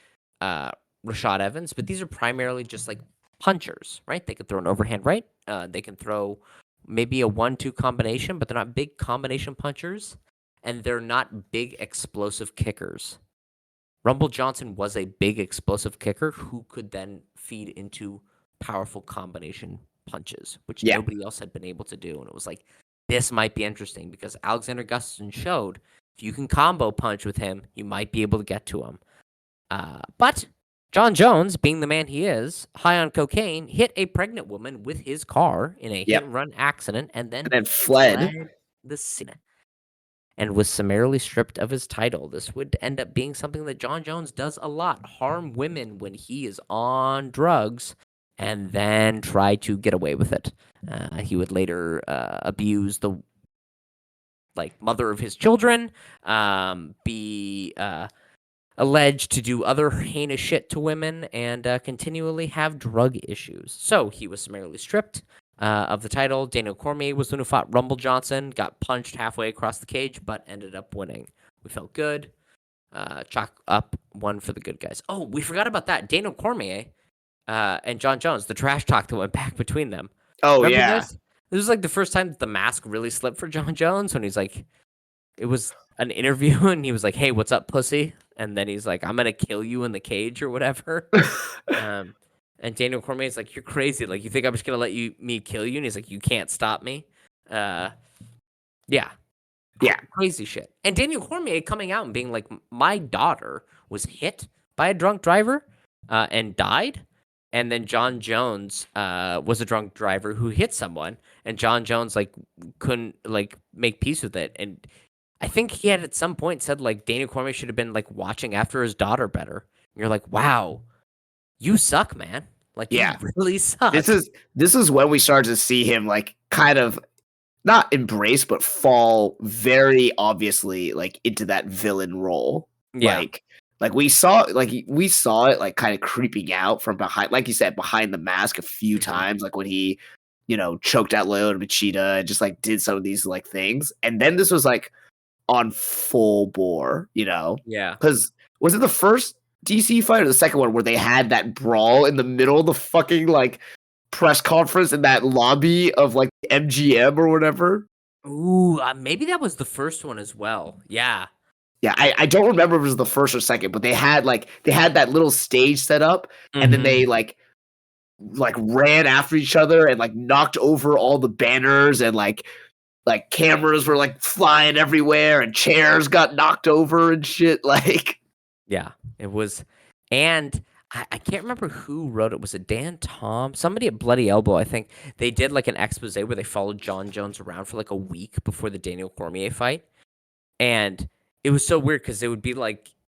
Rashad Evans, but these are primarily just punchers, right? They can throw an overhand right. They can throw maybe a 1-2 combination, but they're not big combination punchers, and they're not big explosive kickers. Rumble Johnson was a big explosive kicker who could then feed into powerful combination punches, which nobody else had been able to do. And it was this might be interesting because Alexander Gustafsson showed if you can combo punch with him, you might be able to get to him. But Jon Jones, being the man he is, high on cocaine, hit a pregnant woman with his car in a hit-and-run accident and then fled the scene and was summarily stripped of his title. This would end up being something that Jon Jones does a lot, harm women when he is on drugs and then try to get away with it. He would later abuse the mother of his children, be alleged to do other heinous shit to women, and continually have drug issues. So he was summarily stripped of the title. Daniel Cormier was the one who fought Rumble Johnson, got punched halfway across the cage, but ended up winning. We felt good. Chalk up one for the good guys. Oh, we forgot about that. Daniel Cormier and Jon Jones, the trash talk that went back between them. Oh, Remember yeah. this? This was the first time that the mask really slipped for Jon Jones when he's it was an interview and he was hey, what's up, pussy? And then he's I'm going to kill you in the cage or whatever. And Daniel Cormier's you're crazy. You think I'm just going to let me kill you? And he's you can't stop me. Yeah. Crazy shit. And Daniel Cormier coming out and being my daughter was hit by a drunk driver and died. And then Jon Jones was a drunk driver who hit someone. And Jon Jones couldn't make peace with it. And I think he had at some point said Daniel Cormier should have been watching after his daughter better. And you're wow, you suck, man. You really suck. This is when we started to see him kind of not embrace but fall very obviously into that villain role. Yeah. We saw it kind of creeping out from behind, like you said, behind the mask a few times, when he choked out Lyoto Machida and just did some of these things. And then this was on full bore, Yeah. Because was it the first DC fight or the second one where they had that brawl in the middle of the fucking press conference in that lobby of MGM or whatever? Ooh, maybe that was the first one as well. Yeah. Yeah, I don't remember if it was the first or second, but they had that little stage set up, and then they ran after each other and knocked over all the banners, and cameras were flying everywhere and chairs got knocked over and shit. Yeah, it was. And I can't remember who wrote it. Was it Dan Tom? Somebody at Bloody Elbow, I think. They did an expose where they followed Jon Jones around for a week before the Daniel Cormier fight. And it was so weird because it would be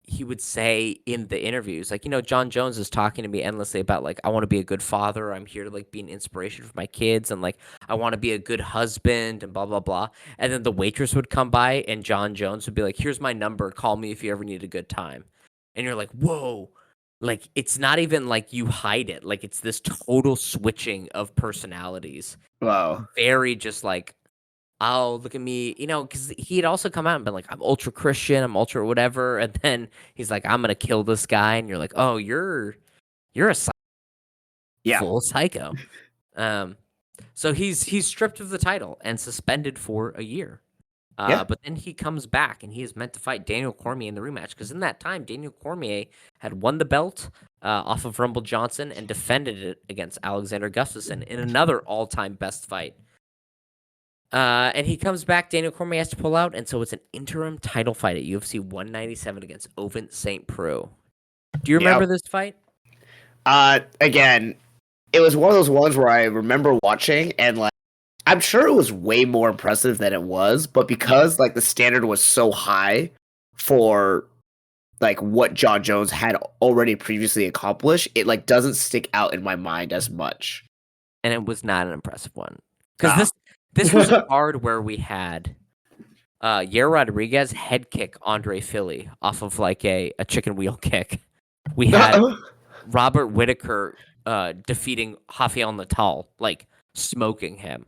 he would say in the interviews, Jon Jones is talking to me endlessly about I want to be a good father. I'm here to be an inspiration for my kids. And I want to be a good husband and blah, blah, blah. And then the waitress would come by and Jon Jones would be here's my number. Call me if you ever need a good time. And you're whoa, Like, it's not even like you hide it, like, it's this total switching of personalities. Wow. Very just like, "Oh, look at me," because he had also come out and been like, "I'm ultra Christian, I'm ultra whatever," and then he's like, "I'm gonna kill this guy," and you're like, "Oh, you're a Yeah. full psycho." Um, so he's stripped of the title and suspended for a year. Yeah. But then he comes back and he is meant to fight Daniel Cormier in the rematch because in that time, Daniel Cormier had won the belt off of Rumble Johnson and defended it against Alexander Gustafsson in another all-time best fight. And he comes back. Daniel Cormier has to pull out, and so it's an interim title fight at UFC 197 against Ovince St. Preux. Do you remember Yep. this fight? Again, it was one of those ones where I remember watching and like I'm sure it was way more impressive than it was, but because like the standard was so high for like what Jon Jones had already previously accomplished, it like doesn't stick out in my mind as much. And it was not an impressive one because Ah. this was a card where we had Yair Rodriguez head kick Andre Philly off of like a chicken wheel kick. We had Robert Whitaker defeating Rafael Natal, like smoking him.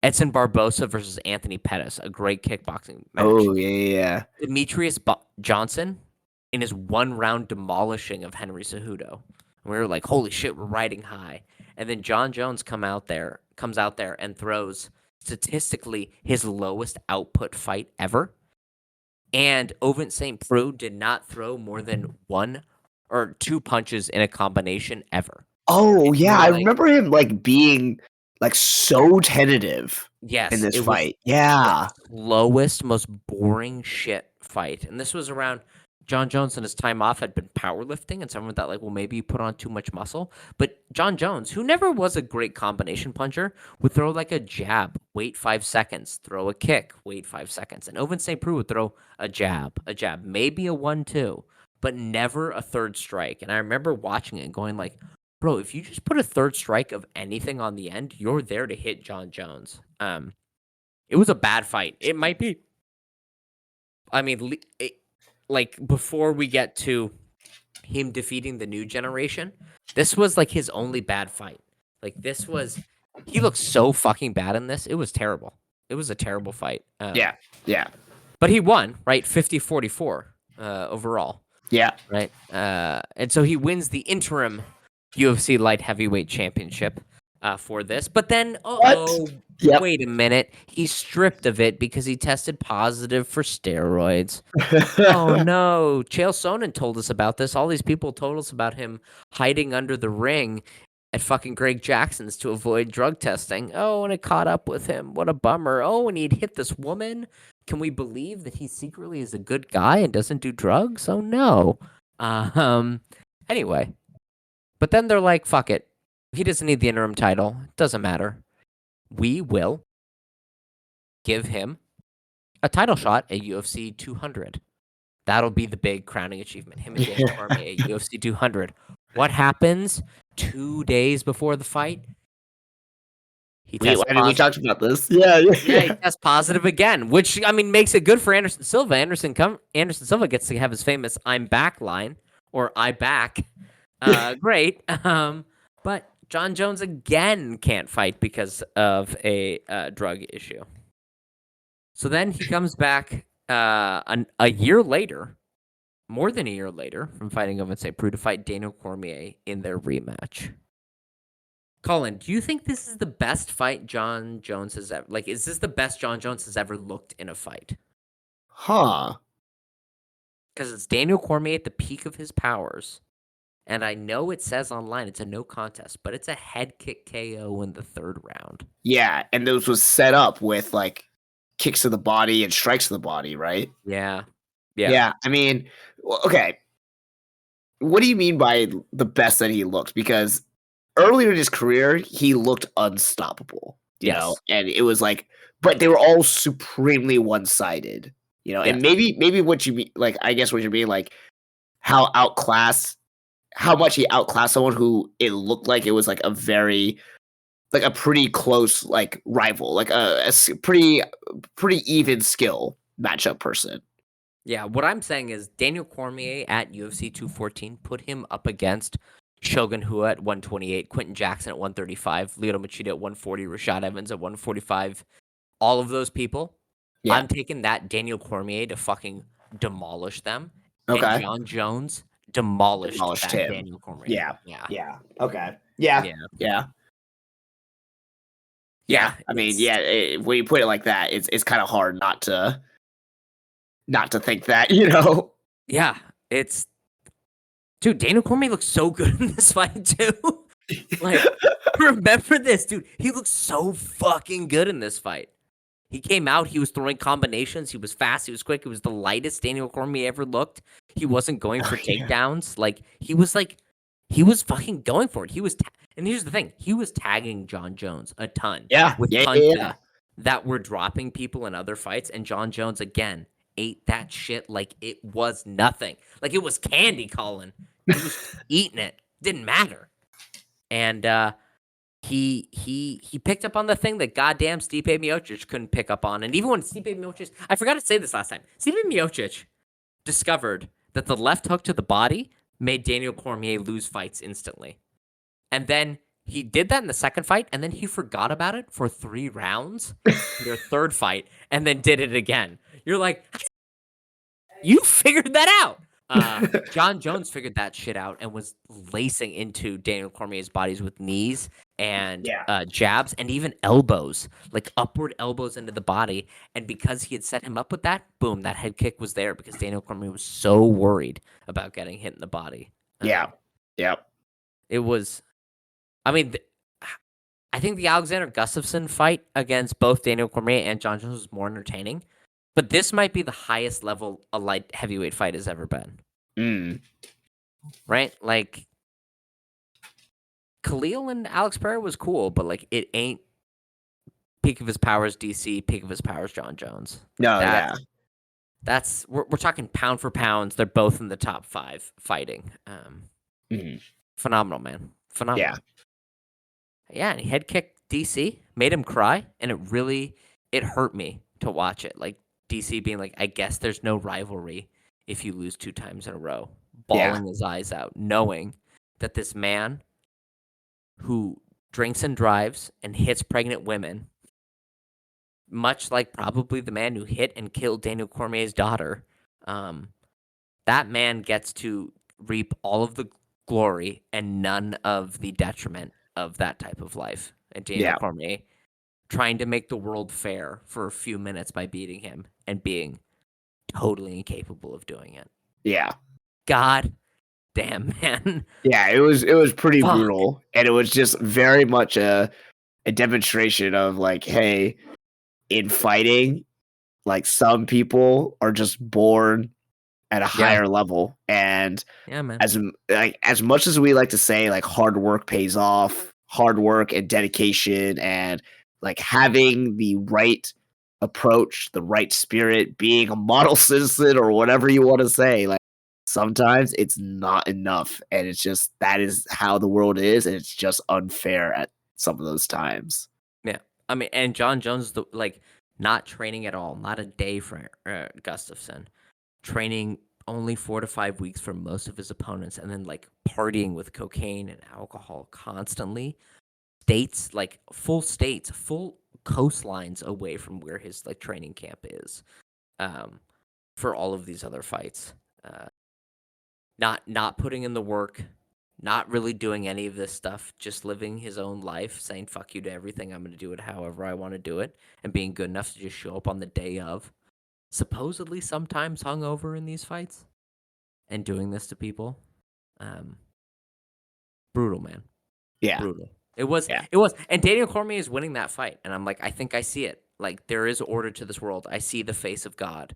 Edson Barbosa versus Anthony Pettis, a great kickboxing match. Oh yeah. Demetrius Johnson in his 1-round demolishing of Henry Cejudo. And we were like, holy shit, we're riding high. And then Jon Jones comes out there and throws statistically his lowest output fight ever. And Ovince St. Preux did not throw more than 1 or 2 punches in a combination ever. Oh And yeah, we're I like, remember him like being like so tentative yes, in this it was fight. the Yeah. slowest, most boring shit fight. And this was around Jon Jones and his time off had been powerlifting, and someone thought, like, well, maybe you put on too much muscle. But Jon Jones, who never was a great combination puncher, would throw like a jab, wait 5 seconds, throw a kick, wait 5 seconds. And Ovince St. Preux would throw a jab, maybe a 1-2, but never a third strike. And I remember watching it and going like, bro, if you just put a third strike of anything on the end, you're there to hit Jon Jones. It was a bad fight. It might be. I mean, like before we get to him defeating the new generation, this was like his only bad fight. Like this was, he looked so fucking bad in this. It was terrible. It was a terrible fight. Yeah. Yeah. But he won, right? 50-44 overall. Yeah. Right. And so he wins the interim UFC light heavyweight championship for this. But then, Yep. wait a minute. He's stripped of it because he tested positive for steroids. Oh no. Chael Sonnen told us about this. All these people told us about him hiding under the ring at fucking Greg Jackson's to avoid drug testing. Oh, and it caught up with him. What a bummer. Oh, and he'd hit this woman. Can we believe that he secretly is a good guy and doesn't do drugs? Oh no. Anyway. But then they're like, fuck it. He doesn't need the interim title. It doesn't matter. We will give him a title shot at UFC 200. That'll be the big crowning achievement. Him and Daniel Cormier at UFC 200. What happens 2 days before the fight? He tests I mean, we positive. talked about this. Yeah. Yeah, he tests positive again, which I mean makes it good for Anderson Silva. Anderson Silva gets to have his famous "I'm back" line or "I back." Great. But Jon Jones again can't fight because of a drug issue. So then he comes back a year later, more than a year later, from fighting Ovince St. Preux to fight Daniel Cormier in their rematch. Colin, do you think this is the best fight Jon Jones has ever... Like, is this the best Jon Jones has ever looked in a fight? Huh. Because it's Daniel Cormier at the peak of his powers. And I know it says online it's a no contest, but it's a head kick KO in the 3rd round. Yeah, and those was set up with like kicks to the body and strikes to the body, right? Yeah. Yeah. I mean, okay. What do you mean by the best that he looked? Because earlier in his career, he looked unstoppable, you Yes. know, and it was like, but they were all supremely one-sided, you know, and Yes. maybe what you mean, like, I guess what you're mean, like, how much he outclassed someone who it looked like it was like a pretty close like rival, like a pretty even skill matchup person. Yeah, what I'm saying is Daniel Cormier at UFC 214 put him up against Shogun Rua at 128, Quentin Jackson at 135, Lyoto Machida at 140, Rashad Evans at 145. All of those people, Yeah. I'm taking that Daniel Cormier to fucking demolish them, and Okay. Jon Jones demolished Demolished that him. Daniel Cormier. Yeah. Yeah. Yeah. Okay. Yeah. Yeah. Yeah. Yeah. Yeah, I mean, it's yeah. When you put it like that, it's kind of hard not to think that, you know. yeah, it's dude, Daniel Cormier looks so good in this fight too. Like, remember this, dude. He looks so fucking good in this fight. He came out, he was throwing combinations, he was fast, he was quick, he was the lightest Daniel Cormier ever looked. He wasn't going Oh, for yeah. takedowns. He was fucking going for it. And here's the thing, he was tagging Jon Jones a ton Yeah. with Yeah. punches Yeah. that were dropping people in other fights, and Jon Jones again ate that shit like it was nothing. Like it was candy, Colin. He was eating it. Didn't matter. And he picked up on the thing that goddamn Stipe Miocic couldn't pick up on. And even when Stipe Miocic, I forgot to say this last time, Stipe Miocic discovered that the left hook to the body made Daniel Cormier lose fights instantly. And then he did that in the second fight, and then he forgot about it for 3 rounds in their third fight, and then did it again. You're like, you figured that out. Jon Jones figured that shit out and was lacing into Daniel Cormier's bodies with knees and Yeah. jabs and even elbows, like upward elbows into the body. And because he had set him up with that, boom, that head kick was there because Daniel Cormier was so worried about getting hit in the body. Yeah. Yeah. It was, I mean, I think the Alexander Gustafsson fight against both Daniel Cormier and Jon Jones was more entertaining. But this might be the highest level a light heavyweight fight has ever been. Mm. Right? Like, Khalil and Alex Pereira was cool, but like it ain't peak of his powers DC, peak of his powers Jon Jones. Like No. Yeah. that's we're talking pound for pounds. They're both in the top 5 fighting. Mhm. Phenomenal, man. Phenomenal. Yeah. Yeah, and he head kicked DC, made him cry, and it hurt me to watch it. Like DC being like, I guess there's no rivalry if you lose 2 times in a row, Yeah. bawling his eyes out, knowing that this man who drinks and drives and hits pregnant women, much like probably the man who hit and killed Daniel Cormier's daughter, that man gets to reap all of the glory and none of the detriment of that type of life. And Daniel Yeah. Cormier trying to make the world fair for a few minutes by beating him and being totally incapable of doing it. Yeah. God damn, man. Yeah. It was pretty Fuck. brutal, and it was just very much a demonstration of like, hey, in fighting, like some people are just born at a Yeah. higher level, and Yeah, man. as much as we like to say like hard work pays off, hard work and dedication and like having the right approach, the right spirit, being a model citizen or whatever you want to say, like sometimes it's not enough, and it's just that is how the world is, and it's just unfair at some of those times. Yeah. I mean, and Jon Jones, like, not training at all, not a day for Gustafsson. Training only 4 to 5 weeks for most of his opponents, and then like partying with cocaine and alcohol constantly. States, full coastlines away from where his like training camp is. For all of these other fights, not putting in the work, not really doing any of this stuff, just living his own life, saying fuck you to everything. I'm going to do it however I want to do it, and being good enough to just show up on the day of. Supposedly sometimes hungover in these fights and doing this to people. Brutal, man. Yeah. Brutal. It was. Yeah. And Daniel Cormier is winning that fight. And I'm like, I think I see it. Like, there is order to this world. I see the face of God.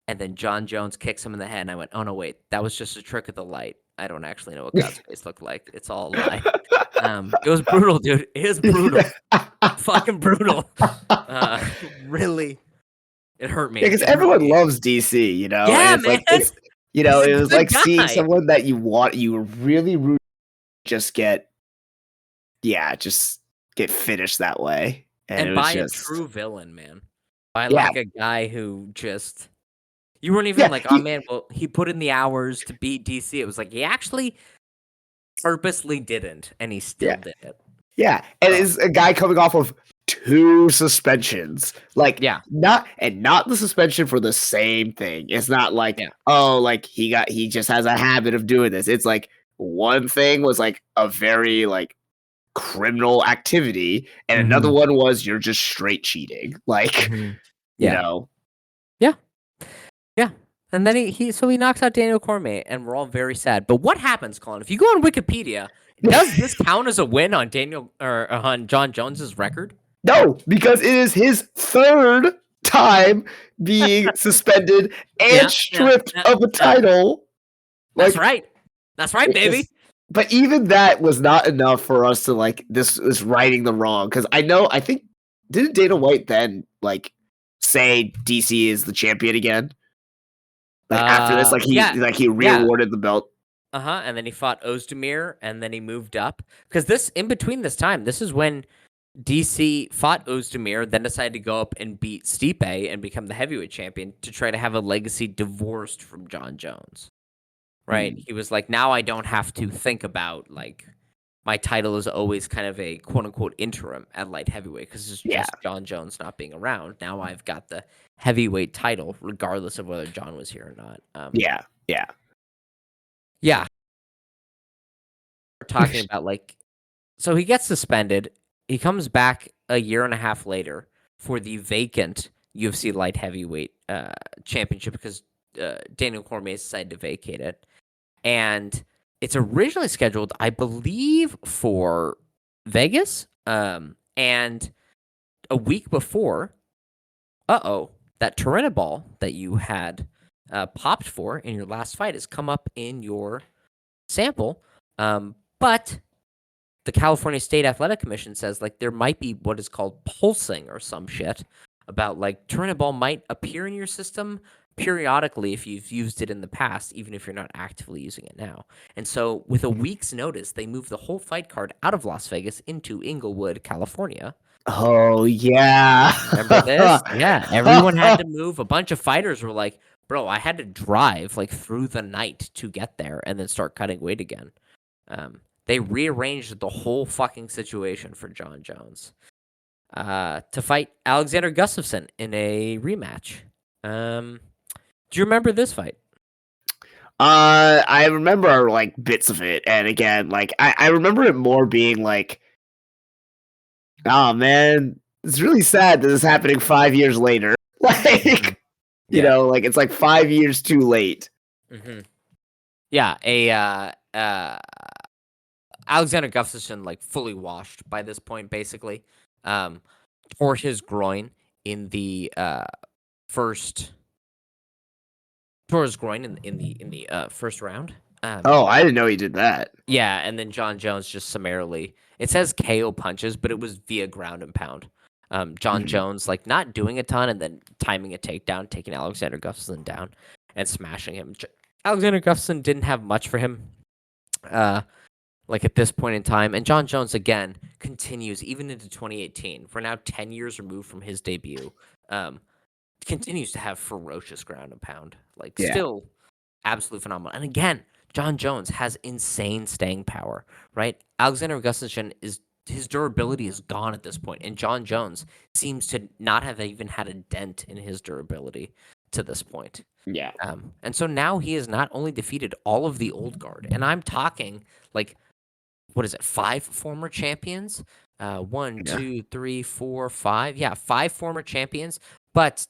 And then Jon Jones kicks him in the head. And I went, oh, no, wait. That was just a trick of the light. I don't actually know what God's face looked like. It's all a lie. It was brutal, dude. It was brutal. Fucking brutal. Really. It hurt me. Because It hurt everyone me. loves DC, you know, Yeah, and it's like man. He's a it was good like seeing guy. someone that you really root just get finished that way, and it And was by a just true villain, man. By yeah, like a guy who just You weren't even Yeah, like, oh man, well, he put in the hours to beat DC. It was like he actually purposely didn't, and he still yeah, did it. yeah. And Oh, it's a guy coming off of 2 suspensions. Like, yeah, not the suspension for the same thing. It's not like, yeah. oh, like he just has a habit of doing this. It's like one thing was like a very like criminal activity, and another Mhm, one was you're just straight cheating. Like, mhm. you Yeah, know. yeah, yeah. And then he knocks out Daniel Cormier, and we're all very sad. But what happens, Colin? If you go on Wikipedia, does this count as a win on Daniel or on Jon Jones's record? No, because it is his 3rd time being suspended and Yeah, yeah, stripped yeah, of a yeah. title. That's Like, right. That's right, it baby. just but even that was not enough for us to like this is righting the wrong. Because I think didn't Dana White then like say DC is the champion again? Like after this, Yeah, like he yeah. reawarded the belt. Uh-huh. And then he fought Ozdemir, and then he moved up because this in between this time, this is when DC fought Ozdemir, then decided to go up and beat Stipe and become the heavyweight champion to try to have a legacy divorced from Jon Jones. Right? Mm, He was like, now I don't have to think about like my title is always kind of a quote unquote interim at light heavyweight because it's yeah, just Jon Jones not being around. Now I've got the heavyweight title, regardless of whether John was here or not. yeah, yeah. Yeah, we're talking about like, so he gets suspended. He comes back a year and a half later for the vacant UFC light heavyweight championship because Daniel Cormier decided to vacate it. And it's originally scheduled, I believe, for Vegas. And a week before, that Turinabol that you had popped for in your last fight has come up in your sample. But the California State Athletic Commission says like there might be what is called pulsing or some shit about like Turinabol might appear in your system periodically if you've used it in the past, even if you're not actively using it now. And so with a week's notice, they moved the whole fight card out of Las Vegas into Inglewood, California. Oh yeah. Remember this? Yeah, everyone had to move. A bunch of fighters were like, "Bro, I had to drive like through the night to get there and then start cutting weight again." They rearranged the whole fucking situation for Jon Jones to fight Alexander Gustafsson in a rematch. Do you remember this fight? I remember like bits of it, and again, like I remember it more being like, oh man, it's really sad that this is happening 5 years later. Mhm. Like, Yeah. like it's like 5 years too late. Hmm. Yeah. Alexander Gustafsson like fully washed by this point, basically. Um, tore his groin in the first. Tore his groin in the first round. Oh, I didn't know he did that. Yeah, and then Jon Jones just summarily. It says KO punches, but it was via ground and pound. Jon Mhm. Jones like not doing a ton and then timing a takedown, taking Alexander Gustafsson down and smashing him. Alexander Gustafsson didn't have much for him, like at this point in time, and Jon Jones again continues even into 2018. We're now 10 years removed from his debut. Continues to have ferocious ground and pound, like Yeah. still absolutely phenomenal. And again, Jon Jones has insane staying power, right? Alexander Gustafsson is his durability is gone at this point, and Jon Jones seems to not have even had a dent in his durability to this point. Yeah. And so now he has not only defeated all of the old guard, and I'm talking like what is it, 5 former champions? One, Yeah. 2, 3, 4, 5. Yeah, 5 former champions, but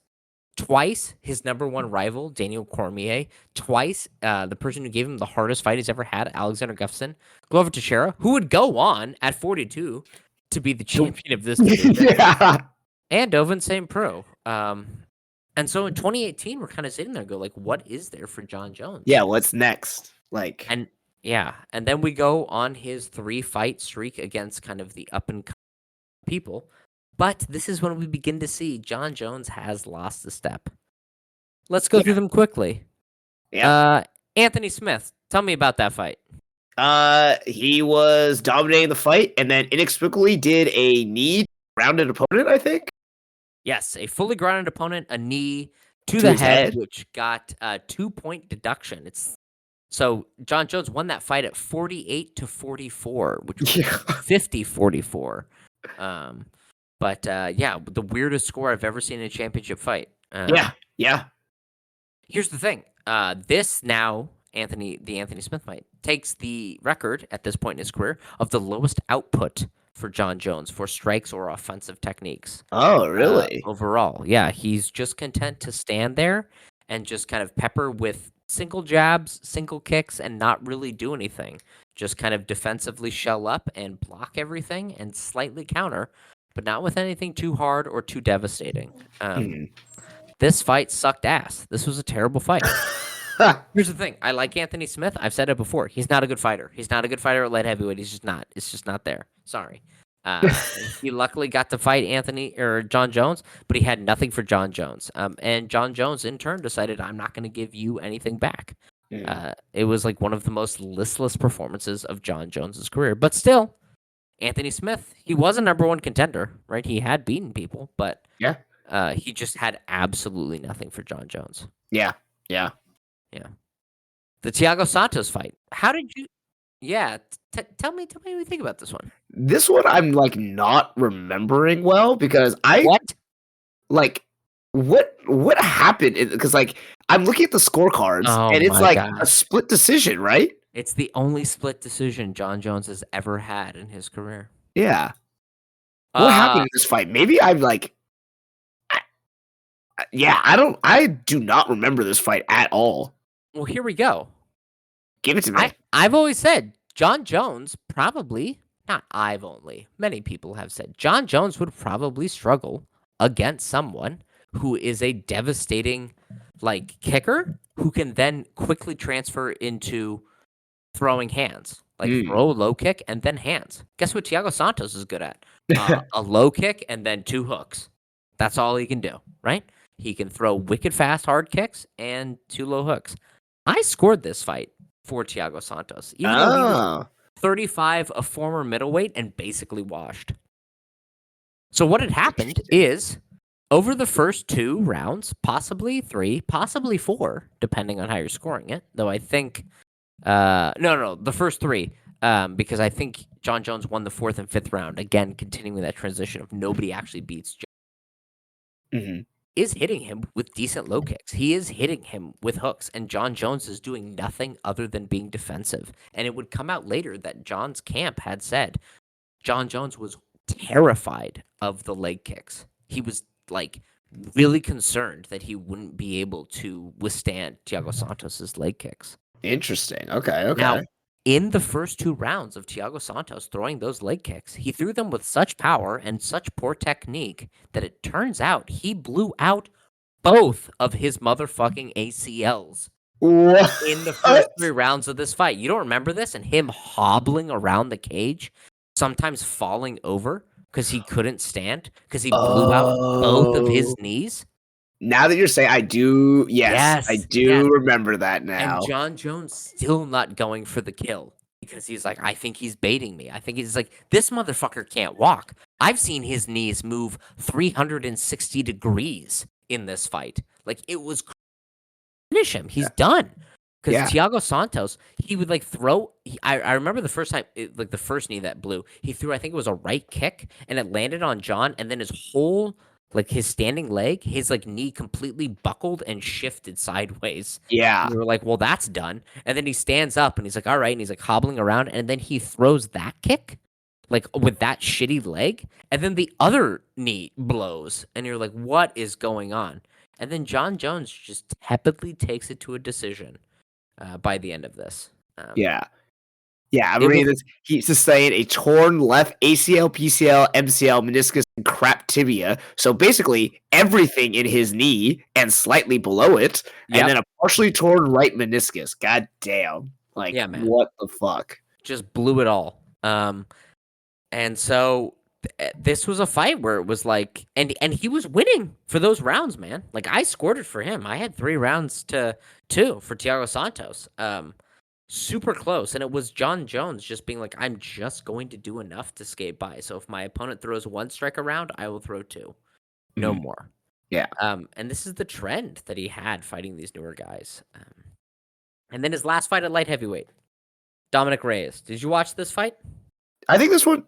twice his number one rival, Daniel Cormier. Twice the person who gave him the hardest fight he's ever had, Alexander Gustafsson. Glover Teixeira, who would go on at 42 to be the To- champion of this division. yeah. And Dovin St. Pro. And so in 2018, we're kind of sitting there and go, like, what is there for Jon Jones? Yeah. What's next? Like, And yeah, and then we go on his 3-fight streak against kind of the up and coming people. But this is when we begin to see Jon Jones has lost a step. Let's go through yeah. them quickly. Yeah. Anthony Smith, tell me about that fight. He was dominating the fight, and then inexplicably did a knee rounded opponent. I think. Yes, a fully grounded opponent, a knee, to To the his head, head? which got a 2-point deduction. So Jon Jones won that fight at 48-44, which was Yeah. 50-44. But yeah, the weirdest score I've ever seen in a championship fight. Yeah. Yeah. Here's the thing. This now, the Anthony Smith fight, takes the record at this point in his career of the lowest output for Jon Jones for strikes or offensive techniques. Oh, really? Overall. Yeah, he's just content to stand there and just kind of pepper with single jabs, single kicks, and not really do anything. Just kind of defensively shell up and block everything and slightly counter, but not with anything too hard or too devastating. Mhm. This fight sucked ass. This was a terrible fight. Here's the thing. I like Anthony Smith. I've said it before. He's not a good fighter. He's not a good fighter at light heavyweight. He's just not. It's just not there. Sorry. He luckily got to fight Jon Jones, but he had nothing for Jon Jones. And Jon Jones, in turn, decided, I'm not going to give you anything back. Mm. It was like one of the most listless performances of Jon Jones's career. But still, Anthony Smith, he was a number one contender, right? He had beaten people, but Yeah. he just had absolutely nothing for Jon Jones. Yeah. Yeah. Yeah. The Thiago Santos fight. How did you? Yeah, tell me what you think about this one. This one I'm like not remembering well because I What? like what happened because like I'm looking at the scorecards Oh and it's my like a gosh. split decision, right? It's the only split decision Jon Jones has ever had in his career. Yeah. What happened Uh, in this fight? Maybe I'm like yeah, I do not remember this fight at all. well, here we go. Give it to me. I've always said Jon Jones probably, not I've only, many people have said Jon Jones would probably struggle against someone who is a devastating like kicker who can then quickly transfer into throwing hands, like Mm. throw a low kick and then hands. Guess what Thiago Santos is good at? A low kick and then 2 hooks. That's all he can do, right? He can throw wicked fast hard kicks and 2 low hooks. I scored this fight for Thiago Santos, even though he was Oh. 35, a former middleweight, and basically washed. So what had happened Interesting. is over the first 2 rounds, possibly 3, possibly 4, depending on how you're scoring it, though I think no, the first 3, because I think Jon Jones won the 4th and 5th round. Again, continuing that transition of nobody actually beats Mhm. is hitting him with decent low kicks. He is hitting him with hooks, and Jon Jones is doing nothing other than being defensive. And it would come out later that Jon's camp had said Jon Jones was terrified of the leg kicks. He was like really concerned that he wouldn't be able to withstand Thiago Santos's leg kicks. Interesting. Okay, Now, okay. in the first 2 rounds of Thiago Santos throwing those leg kicks, he threw them with such power and such poor technique that it turns out he blew out both of his motherfucking ACLs in the first What? 3 rounds of this fight. You don't remember this? And him hobbling around the cage, sometimes falling over because he couldn't stand because he blew out both of his Oh. knees? Now that you're saying I do yes, I Yes, yes. do remember that And now. Jon Jones still not going for the kill because he's like, I think he's baiting me. I think he's like, this motherfucker can't walk. I've seen his knees move 360 degrees in this fight. Like, it was finish him. He's Yeah. done. Because Yeah. Thiago Santos, he would like throw. I remember the first time, like the first knee that blew, he threw, I think it was a right kick, and it landed on Jon, and then his whole, like his standing leg, his like knee completely buckled and shifted sideways. Yeah. And we were like, well, that's done. And then he stands up and he's like, all right. And he's like hobbling around, and then he throws that kick, like with that shitty leg, and then the other knee blows, and you're like, what is going on? And then Jon Jones just tepidly takes it to a decision by the end of this. Yeah. Yeah, I It was mean, he sustained a torn left ACL, PCL, MCL, meniscus, and crap tibia. So basically, everything in his knee and slightly below it, and then yep, a partially torn right meniscus. God damn. Like, yeah, man, what the fuck? just blew it all. And so this was a fight where it was like, and he was winning for those rounds, man. Like I scored it for him. I had 3 rounds to 2 for Thiago Santos. Super close, and it was Jon Jones just being like, I'm just going to do enough to skate by. So if my opponent throws 1 strike around, I will throw 2, no Mhm. more. Yeah. And this is the trend that he had fighting these newer guys. And then his last fight at light heavyweight, Dominic Reyes. Did you watch this fight? I think this one.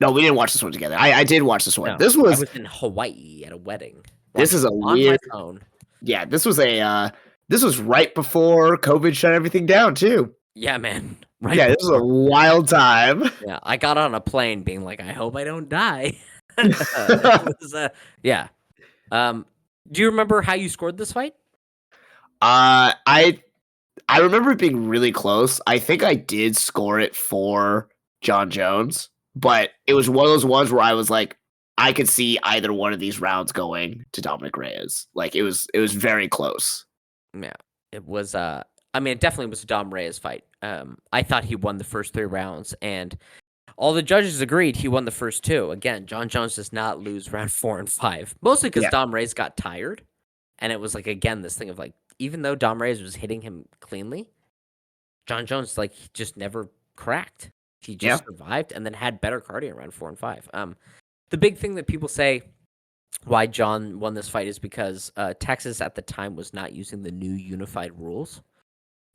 No, we didn't watch this one together. I did watch this one. No, I was in Hawaii at a wedding. This Watching is a it on my weird. phone. Yeah, this was a. This was right before COVID shut everything down too. Yeah, man. Right. Yeah, this was a wild time. Yeah, I got on a plane being like, I hope I don't die. It was, yeah. Do you remember how you scored this fight? I remember it being really close. I think I did score it for Jon Jones, but it was one of those ones where I was like, I could see either one of these rounds going to Dominic Reyes. Like it was very close. Yeah, it was. I mean, it definitely was a Dom Reyes fight. I thought he won the first 3 rounds, and all the judges agreed he won the first 2. Again, Jon Jones does not lose round 4 and 5, mostly because Yeah. Dom Reyes got tired, and it was like again this thing of like even though Dom Reyes was hitting him cleanly, Jon Jones like he just never cracked. He just survived and then had better cardio around 4 and 5. The big thing that people say why Jon won this fight is because Texas at the time was not using the new unified rules,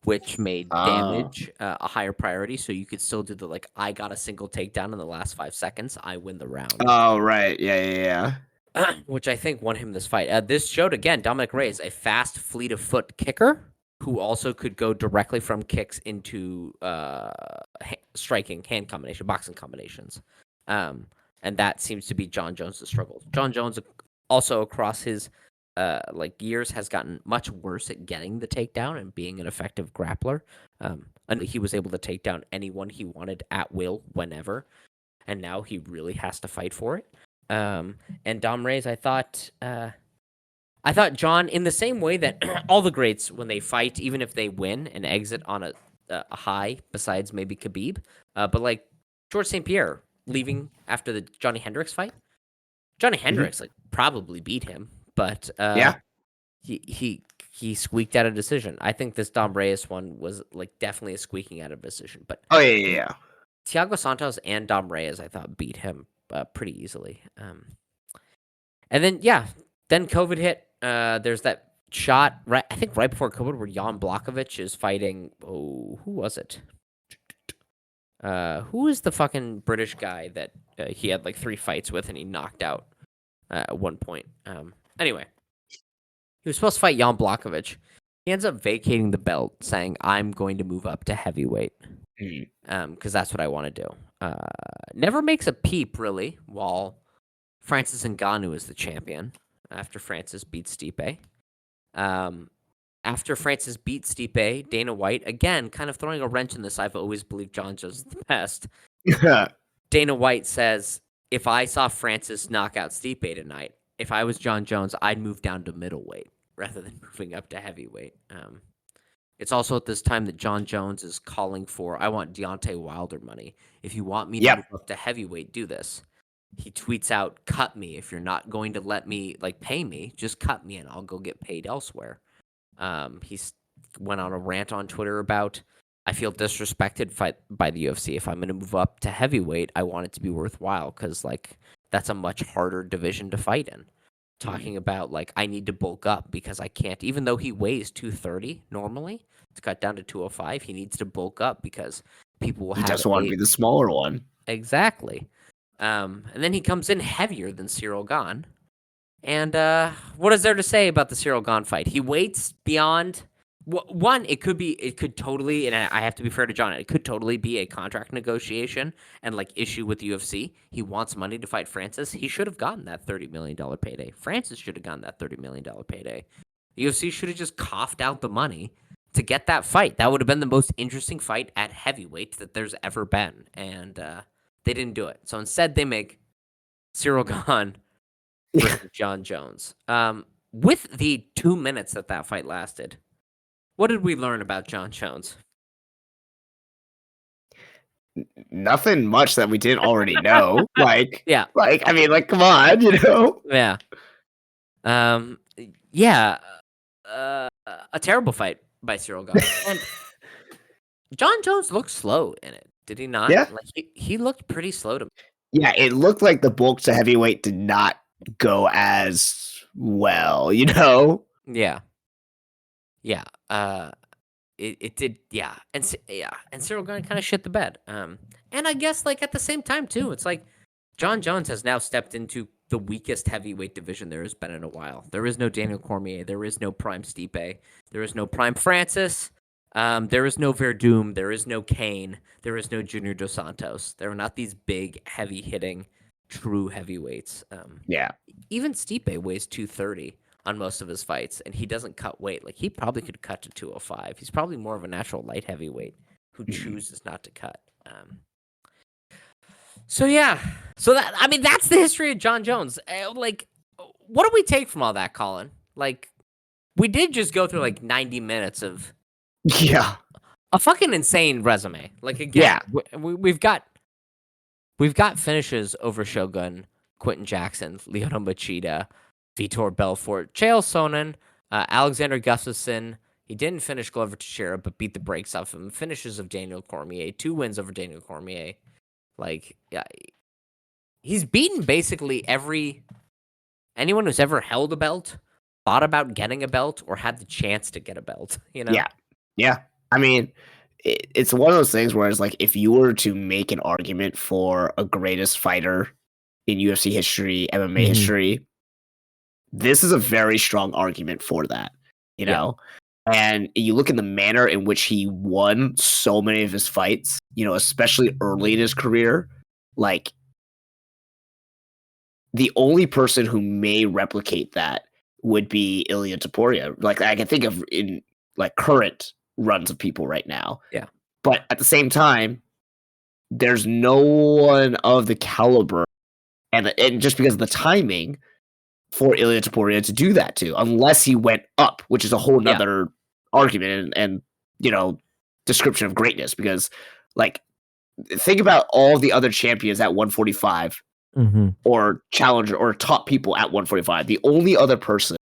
which made damage a higher priority. So you could still do the like, I got a single takedown in the last 5 seconds, I win the round. Oh right, yeah. Which I think won him this fight. This showed again Dominic Reyes, a fast, fleet of foot kicker who also could go directly from kicks into striking hand combination, boxing combinations. And that seems to be Jon Jones' struggle. Jon Jones also across his years has gotten much worse at getting the takedown and being an effective grappler. And he was able to take down anyone he wanted at will whenever. And now he really has to fight for it. And Dom Reyes, I thought Jon, in the same way that all the greats, when they fight, even if they win and exit on a high, besides maybe Khabib, but like George St. Pierre leaving after the Johnny Hendricks fight, Johnny Hendricks like probably beat him, but he squeaked out a decision. I think this Dom Reyes one was like definitely a squeaking out of decision. But yeah. Thiago Santos and Dom Reyes, I thought, beat him pretty easily. And then then COVID hit. There's that shot right before COVID where Jan Blachowicz is fighting. Oh, who was it? Who is the fucking British guy that he had like 3 fights with and he knocked out at one point? Anyway, he was supposed to fight Jan Blachowicz. He ends up vacating the belt, saying, "I'm going to move up to heavyweight because that's what I want to do." Never makes a peep really while Francis Ngannou is the champion after Francis beats Stipe. After Francis beats Stipe, Dana White, again, kind of throwing a wrench in this. I've always believed Jon Jones is the best. Dana White says, if I saw Francis knock out Stipe tonight, if I was Jon Jones, I'd move down to middleweight rather than moving up to heavyweight. It's also at this time that Jon Jones is calling for, I want Deontay Wilder money. If you want me to move up to heavyweight, do this. He tweets out, cut me. If you're not going to let me, pay me, just cut me and I'll go get paid elsewhere. He's went on a rant on Twitter about, I feel disrespected by the UFC. If I'm going to move up to heavyweight, I want it to be worthwhile because, that's a much harder division to fight in. Talking about, I need to bulk up because I can't, even though he weighs 230 normally, it's cut down to 205. He needs to bulk up because people will have. He doesn't want to be the smaller one. Exactly. And then he comes in heavier than Cyril Gane. And what is there to say about the Cyril Gane fight? He waits beyond one. It could totally, and I have to be fair to Jon, it could totally be a contract negotiation and issue with the UFC. He wants money to fight Francis. He should have gotten that $30 million payday. Francis should have gotten that $30 million payday. The UFC should have just coughed out the money to get that fight. That would have been the most interesting fight at heavyweight that there's ever been. And they didn't do it. So instead, they make Cyril Gane versus Jon Jones. With the 2 minutes that fight lasted, what did we learn about Jon Jones? Nothing much that we didn't already know. Yeah. I mean, come on, Yeah. A terrible fight by Cyril Gane. And Jon Jones looked slow in it, did he not? Yeah. He looked pretty slow to me. Yeah, it looked like the bulk to heavyweight did not go as well, you know? Yeah. Yeah. It did, yeah, and yeah, and Cyril Gane kind of shit the bed. And I guess like at the same time too, it's like Jon Jones has now stepped into the weakest heavyweight division there has been in a while. There is no Daniel Cormier, there is no Prime Stipe, there is no Prime Francis, there is no Verdum, there is no Kane, there is no Junior Dos Santos. There are not these big, heavy hitting, true heavyweights. Yeah. Even Stipe weighs 230 on most of his fights, and he doesn't cut weight. Like, he probably could cut to 205. He's probably more of a natural light heavyweight who Mhm. chooses not to cut. So yeah, so that, I mean, that's the history of Jon Jones. Like, what do we take from all that, Colin? Like, we did just go through like 90 minutes of Yeah. a fucking insane resume. Like, again, Yeah. we've got finishes over Shogun, Quentin Jackson, Lyoto Machida, Vitor Belfort, Chael Sonnen, Alexander Gustafsson. He didn't finish Glover Teixeira, but beat the brakes off him. Finishes of Daniel Cormier, 2 wins over Daniel Cormier. Like, yeah, he's beaten basically anyone who's ever held a belt, thought about getting a belt, or had the chance to get a belt. You know? Yeah. Yeah. I mean, it's one of those things where it's like if you were to make an argument for a greatest fighter in UFC history, MMA Mhm. history, this is a very strong argument for that, you Yeah. know? And you look at the manner in which he won so many of his fights, you know, especially early in his career, like the only person who may replicate that would be Ilya Taporia. Like I can think of in like current runs of people right now. Yeah. But at the same time, there's no one of the caliber and just because of the timing for Ilya Taporia to do that to, unless he went up, which is a whole Yeah. nother argument and you know description of greatness. Because like think about all the other champions at 145 Mhm. or challenger or top people at 145. The only other person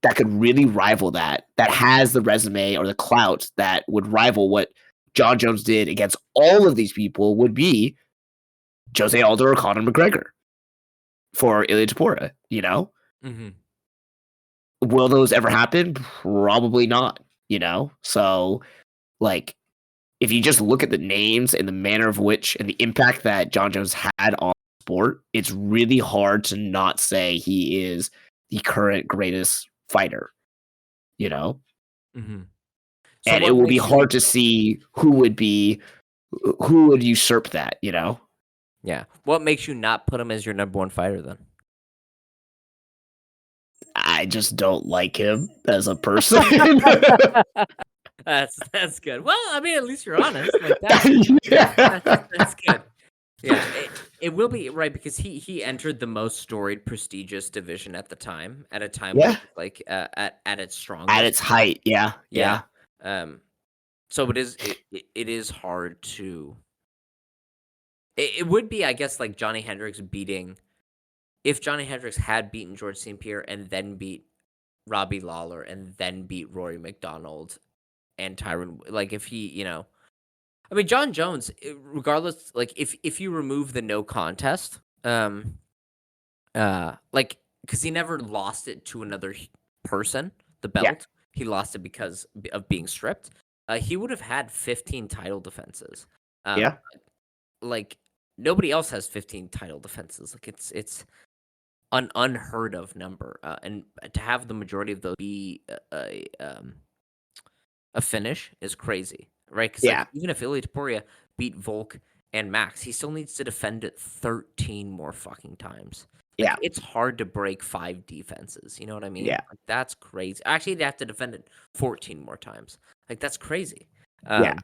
that could really rival that has the resume or the clout that would rival what Jon Jones did against all of these people would be Jose Aldo or Conor McGregor for Ilya Taporia, you know? Mm-hmm. Will those ever happen? Probably not, you know? So, like, if you just look at the names and the manner of which and the impact that Jon Jones had on sport, it's really hard to not say he is the current greatest fighter, you know? Mm-hmm. So And it what will be makes you? hard to see who would usurp that, you know? Yeah. What makes you not put him as your number one fighter then? I just don't like him as a person. That's good. Well, I mean, at least you're honest. Like that's Yeah. that's good. Yeah, it will be right because he entered the most storied, prestigious division at the time, at a time when Yeah. it was like at its At strongest. its height, yeah. Yeah. Yeah. So it is hard to. It would be, I guess, like Johnny Hendricks beating. If Johnny Hendricks had beaten George St. Pierre and then beat Robbie Lawler and then beat Rory McDonald and Tyron, like if he, I mean, Jon Jones, regardless, like if you remove the no contest, like because he never lost it to another person, the Yeah. belt, he lost it because of being stripped. He would have had 15 title defenses. Yeah. Like nobody else has 15 title defenses. Like it's an unheard of number, and to have the majority of those be a finish is crazy, right? Because like Yeah. even if Ilya Taporia beat Volk and Max, he still needs to defend it 13 more fucking times. Like Yeah. it's hard to break 5 defenses. You know what I mean? Yeah. Like, that's crazy. Actually, they have to defend it 14 more times. Like that's crazy. Yeah.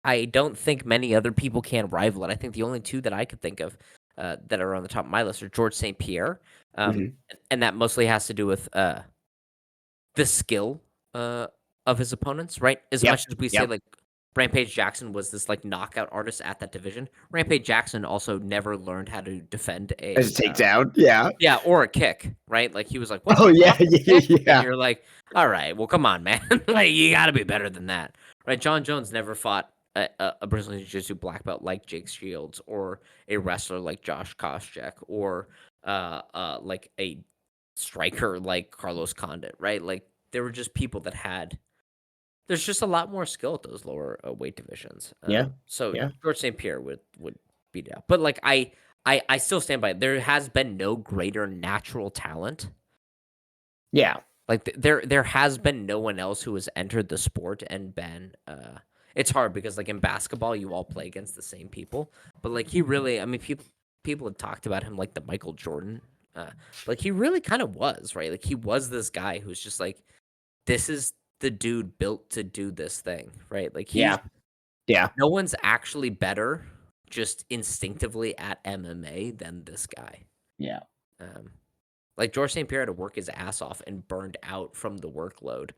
I don't think many other people can rival it. I think the only 2 that I could think of that are on the top of my list are George St. Pierre, Mhm. and that mostly has to do with the skill of his opponents, right? As Yep. much as we say Yep. like Rampage Jackson was this like knockout artist at that division, Rampage Jackson also never learned how to defend As a takedown. Yeah. yeah, or a kick, right? Like he was like, "What Oh the yeah. fuck, a Yeah. kick?" And Yeah. you're like, "All right, well, come on, man, like you got to be better than that, right?" Jon Jones never fought a Brazilian Jiu-Jitsu black belt like Jake Shields, or a wrestler like Josh Koscheck, or like a striker like Carlos Condit, right? Like there were just people that had. There's just a lot more skill at those lower weight divisions. Yeah. So Yeah. George St. Pierre would beat out. But like I still stand by it. There has been no greater natural talent. Yeah. Like there has been no one else who has entered the sport and been it's hard because like in basketball you all play against the same people. But like he really, I mean people have talked about him like the Michael Jordan. Like he really kind of was, right? Like he was this guy who's just like this is the dude built to do this thing, right? Like he's Yeah. Yeah. no one's actually better just instinctively at MMA than this guy. Yeah. Um, like George St. Pierre had to work his ass off and burned out from the workload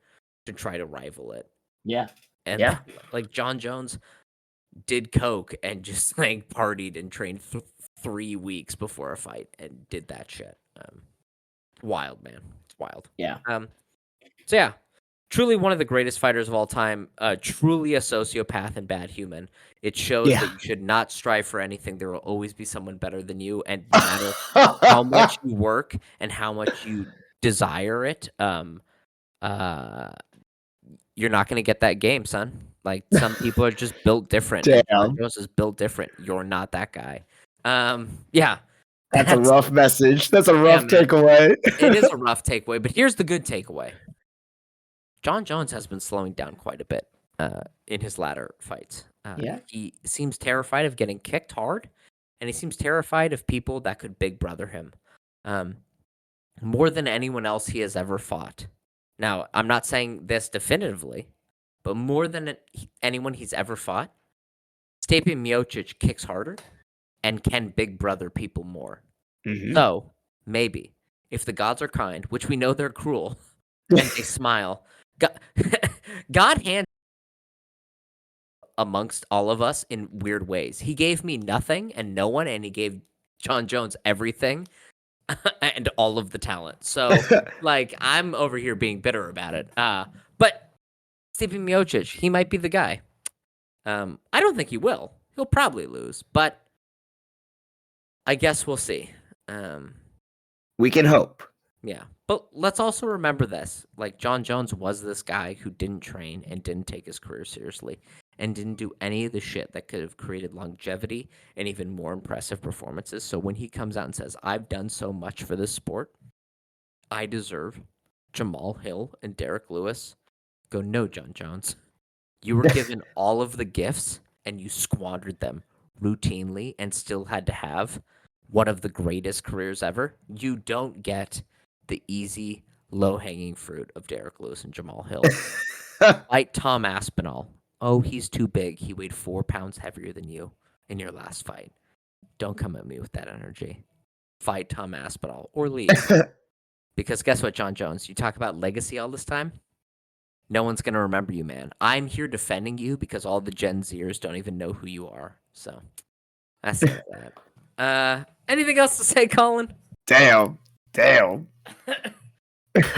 to try to rival it. Yeah. And Yeah. like Jon Jones did coke and just like partied and trained 3 weeks before a fight and did that shit. Wild, man. It's wild. Yeah. So yeah, truly one of the greatest fighters of all time, truly a sociopath and bad human. It shows that Yeah. you should not strive for anything. There will always be someone better than you, and no matter how much you work and how much you desire it, uh, you're not going to get that game, son. Like some people are just built different, and Jon Damn. Jones is built different. You're not that guy. Yeah, That's a that's rough message. That's a yeah, rough man. takeaway. It is a rough takeaway, but here's the good takeaway. Jon Jones has been slowing down quite a bit in his latter fights. Yeah. He seems terrified of getting kicked hard, and he seems terrified of people that could big brother him more than anyone else he has ever fought. Now, I'm not saying this definitively, but more than anyone he's ever fought, Stipe Miocic kicks harder and can big brother people more. Mhm. So, maybe, if the gods are kind, which we know they're cruel, and they smile, God, God hands amongst all of us in weird ways. He gave me nothing and no one, and he gave Jon Jones everything and all of the talent. So, like, I'm over here being bitter about it. But Stipe Miocic, he might be the guy. I don't think he will. He'll probably lose, but I guess we'll see. We can hope. Yeah. But let's also remember this. Like, Jon Jones was this guy who didn't train and didn't take his career seriously and didn't do any of the shit that could have created longevity and even more impressive performances. So when he comes out and says, I've done so much for this sport, I deserve Jamal Hill and Derek Lewis, go, no, Jon Jones. You were given all of the gifts and you squandered them routinely and still had to have one of the greatest careers ever. You don't get the easy, low-hanging fruit of Derek Lewis and Jamal Hill. Fight Tom Aspinall. Oh, he's too big. He weighed 4 pounds heavier than you in your last fight. Don't come at me with that energy. Fight Tom Aspinall or leave. Because guess what, Jon Jones? You talk about legacy all this time? No one's going to remember you, man. I'm here defending you because all the Gen Zers don't even know who you are. So that's that. Anything else to say, Colin? Damn. Damn. It's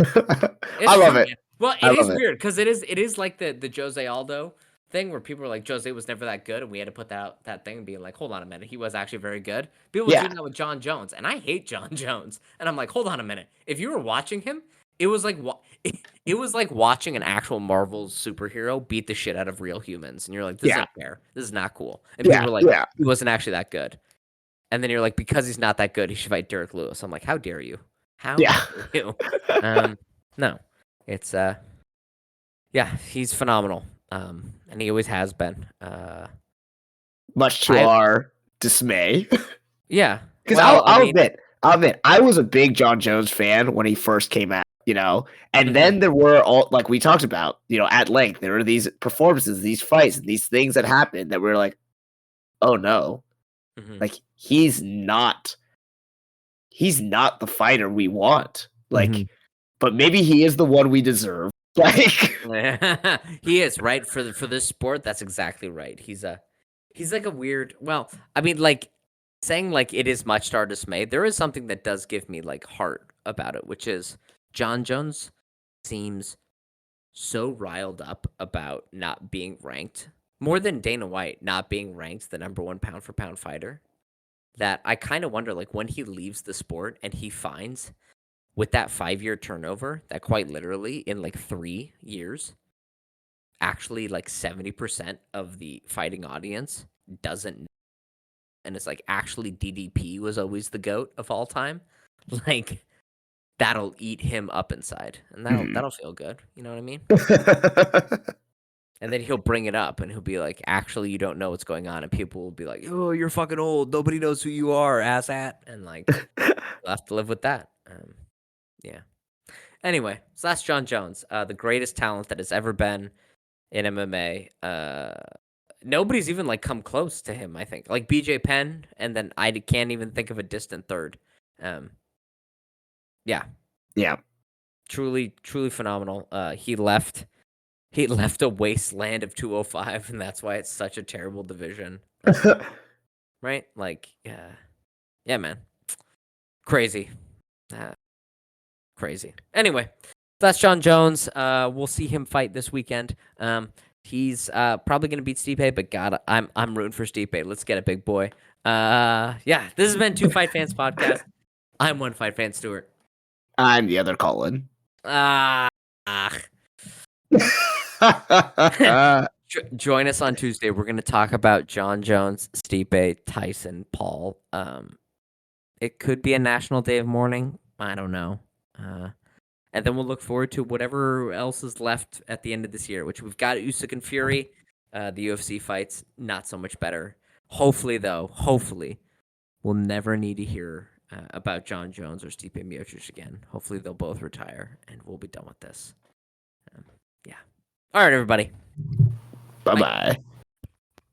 I love true, it. man. Well, I it is love it. weird because it is like the Jose Aldo thing where people are like, Jose was never that good, and we had to put that thing and being like, hold on a minute, he was actually very good. People were Yeah. doing that with Jon Jones, and I hate Jon Jones, and I'm like, hold on a minute, if you were watching him, it was like it was like watching an actual Marvel superhero beat the shit out of real humans, and you're like, this Yeah. isn't fair, this is not cool, and people Yeah. were like, Yeah. he wasn't actually that good, and then you're like, because he's not that good, he should fight Derek Lewis. I'm like, how dare you? How Yeah. dare you? No, it's yeah, he's phenomenal. And he always has been. Much to I our dismay. yeah. Because Well, I I'll mean, admit, I was a big Jon Jones fan when he first came out, and mhm, then there were all, like we talked about, at length, there were these performances, these fights, and these things that happened that we were like, oh no, mhm, like he's not the fighter we want. Like, mhm. but maybe he is the one we deserve. Like, He is right for this sport. That's exactly right. He's like a weird. Well, I mean, like saying like it is much to our dismay. There is something that does give me like heart about it, which is Jon Jones seems so riled up about not being ranked more than Dana White not being ranked the number one pound for pound fighter that I kind of wonder like when he leaves the sport and he finds with that 5-year turnover, that quite literally in like 3 years, actually like 70% of the fighting audience doesn't, and it's like actually DDP was always the GOAT of all time. Like that'll eat him up inside, and that'll feel good. You know what I mean? And then he'll bring it up, and he'll be like, "Actually, you don't know what's going on," and people will be like, "Oh, you're fucking old. Nobody knows who you are, asshat." And like, you'll have to live with that. Yeah. Anyway, so that's Jon Jones, the greatest talent that has ever been in MMA. Nobody's even like come close to him. I think like BJ Penn, and then I can't even think of a distant third. Yeah, Yeah. truly, truly phenomenal. He left a wasteland of 205, and that's why it's such a terrible division. Right? Like, yeah, man, crazy, crazy. Anyway, that's Jon Jones. We'll see him fight this weekend. He's probably gonna beat Stipe, but God, I'm rooting for Stipe. Let's get it, big boy. Yeah, this has been Two Fight Fans podcast. I'm One Fight Fan Stuart. I'm the other Colin. Join us on Tuesday. We're gonna talk about Jon Jones, Stipe, Tyson, Paul. It could be a national day of mourning. I don't know. And then we'll look forward to whatever else is left at the end of this year, which we've got Usyk and Fury. The UFC fights, not so much better. Hopefully, we'll never need to hear about Jon Jones or Stipe Miocic again. Hopefully, they'll both retire, and we'll be done with this. Yeah. All right, everybody. Bye-bye.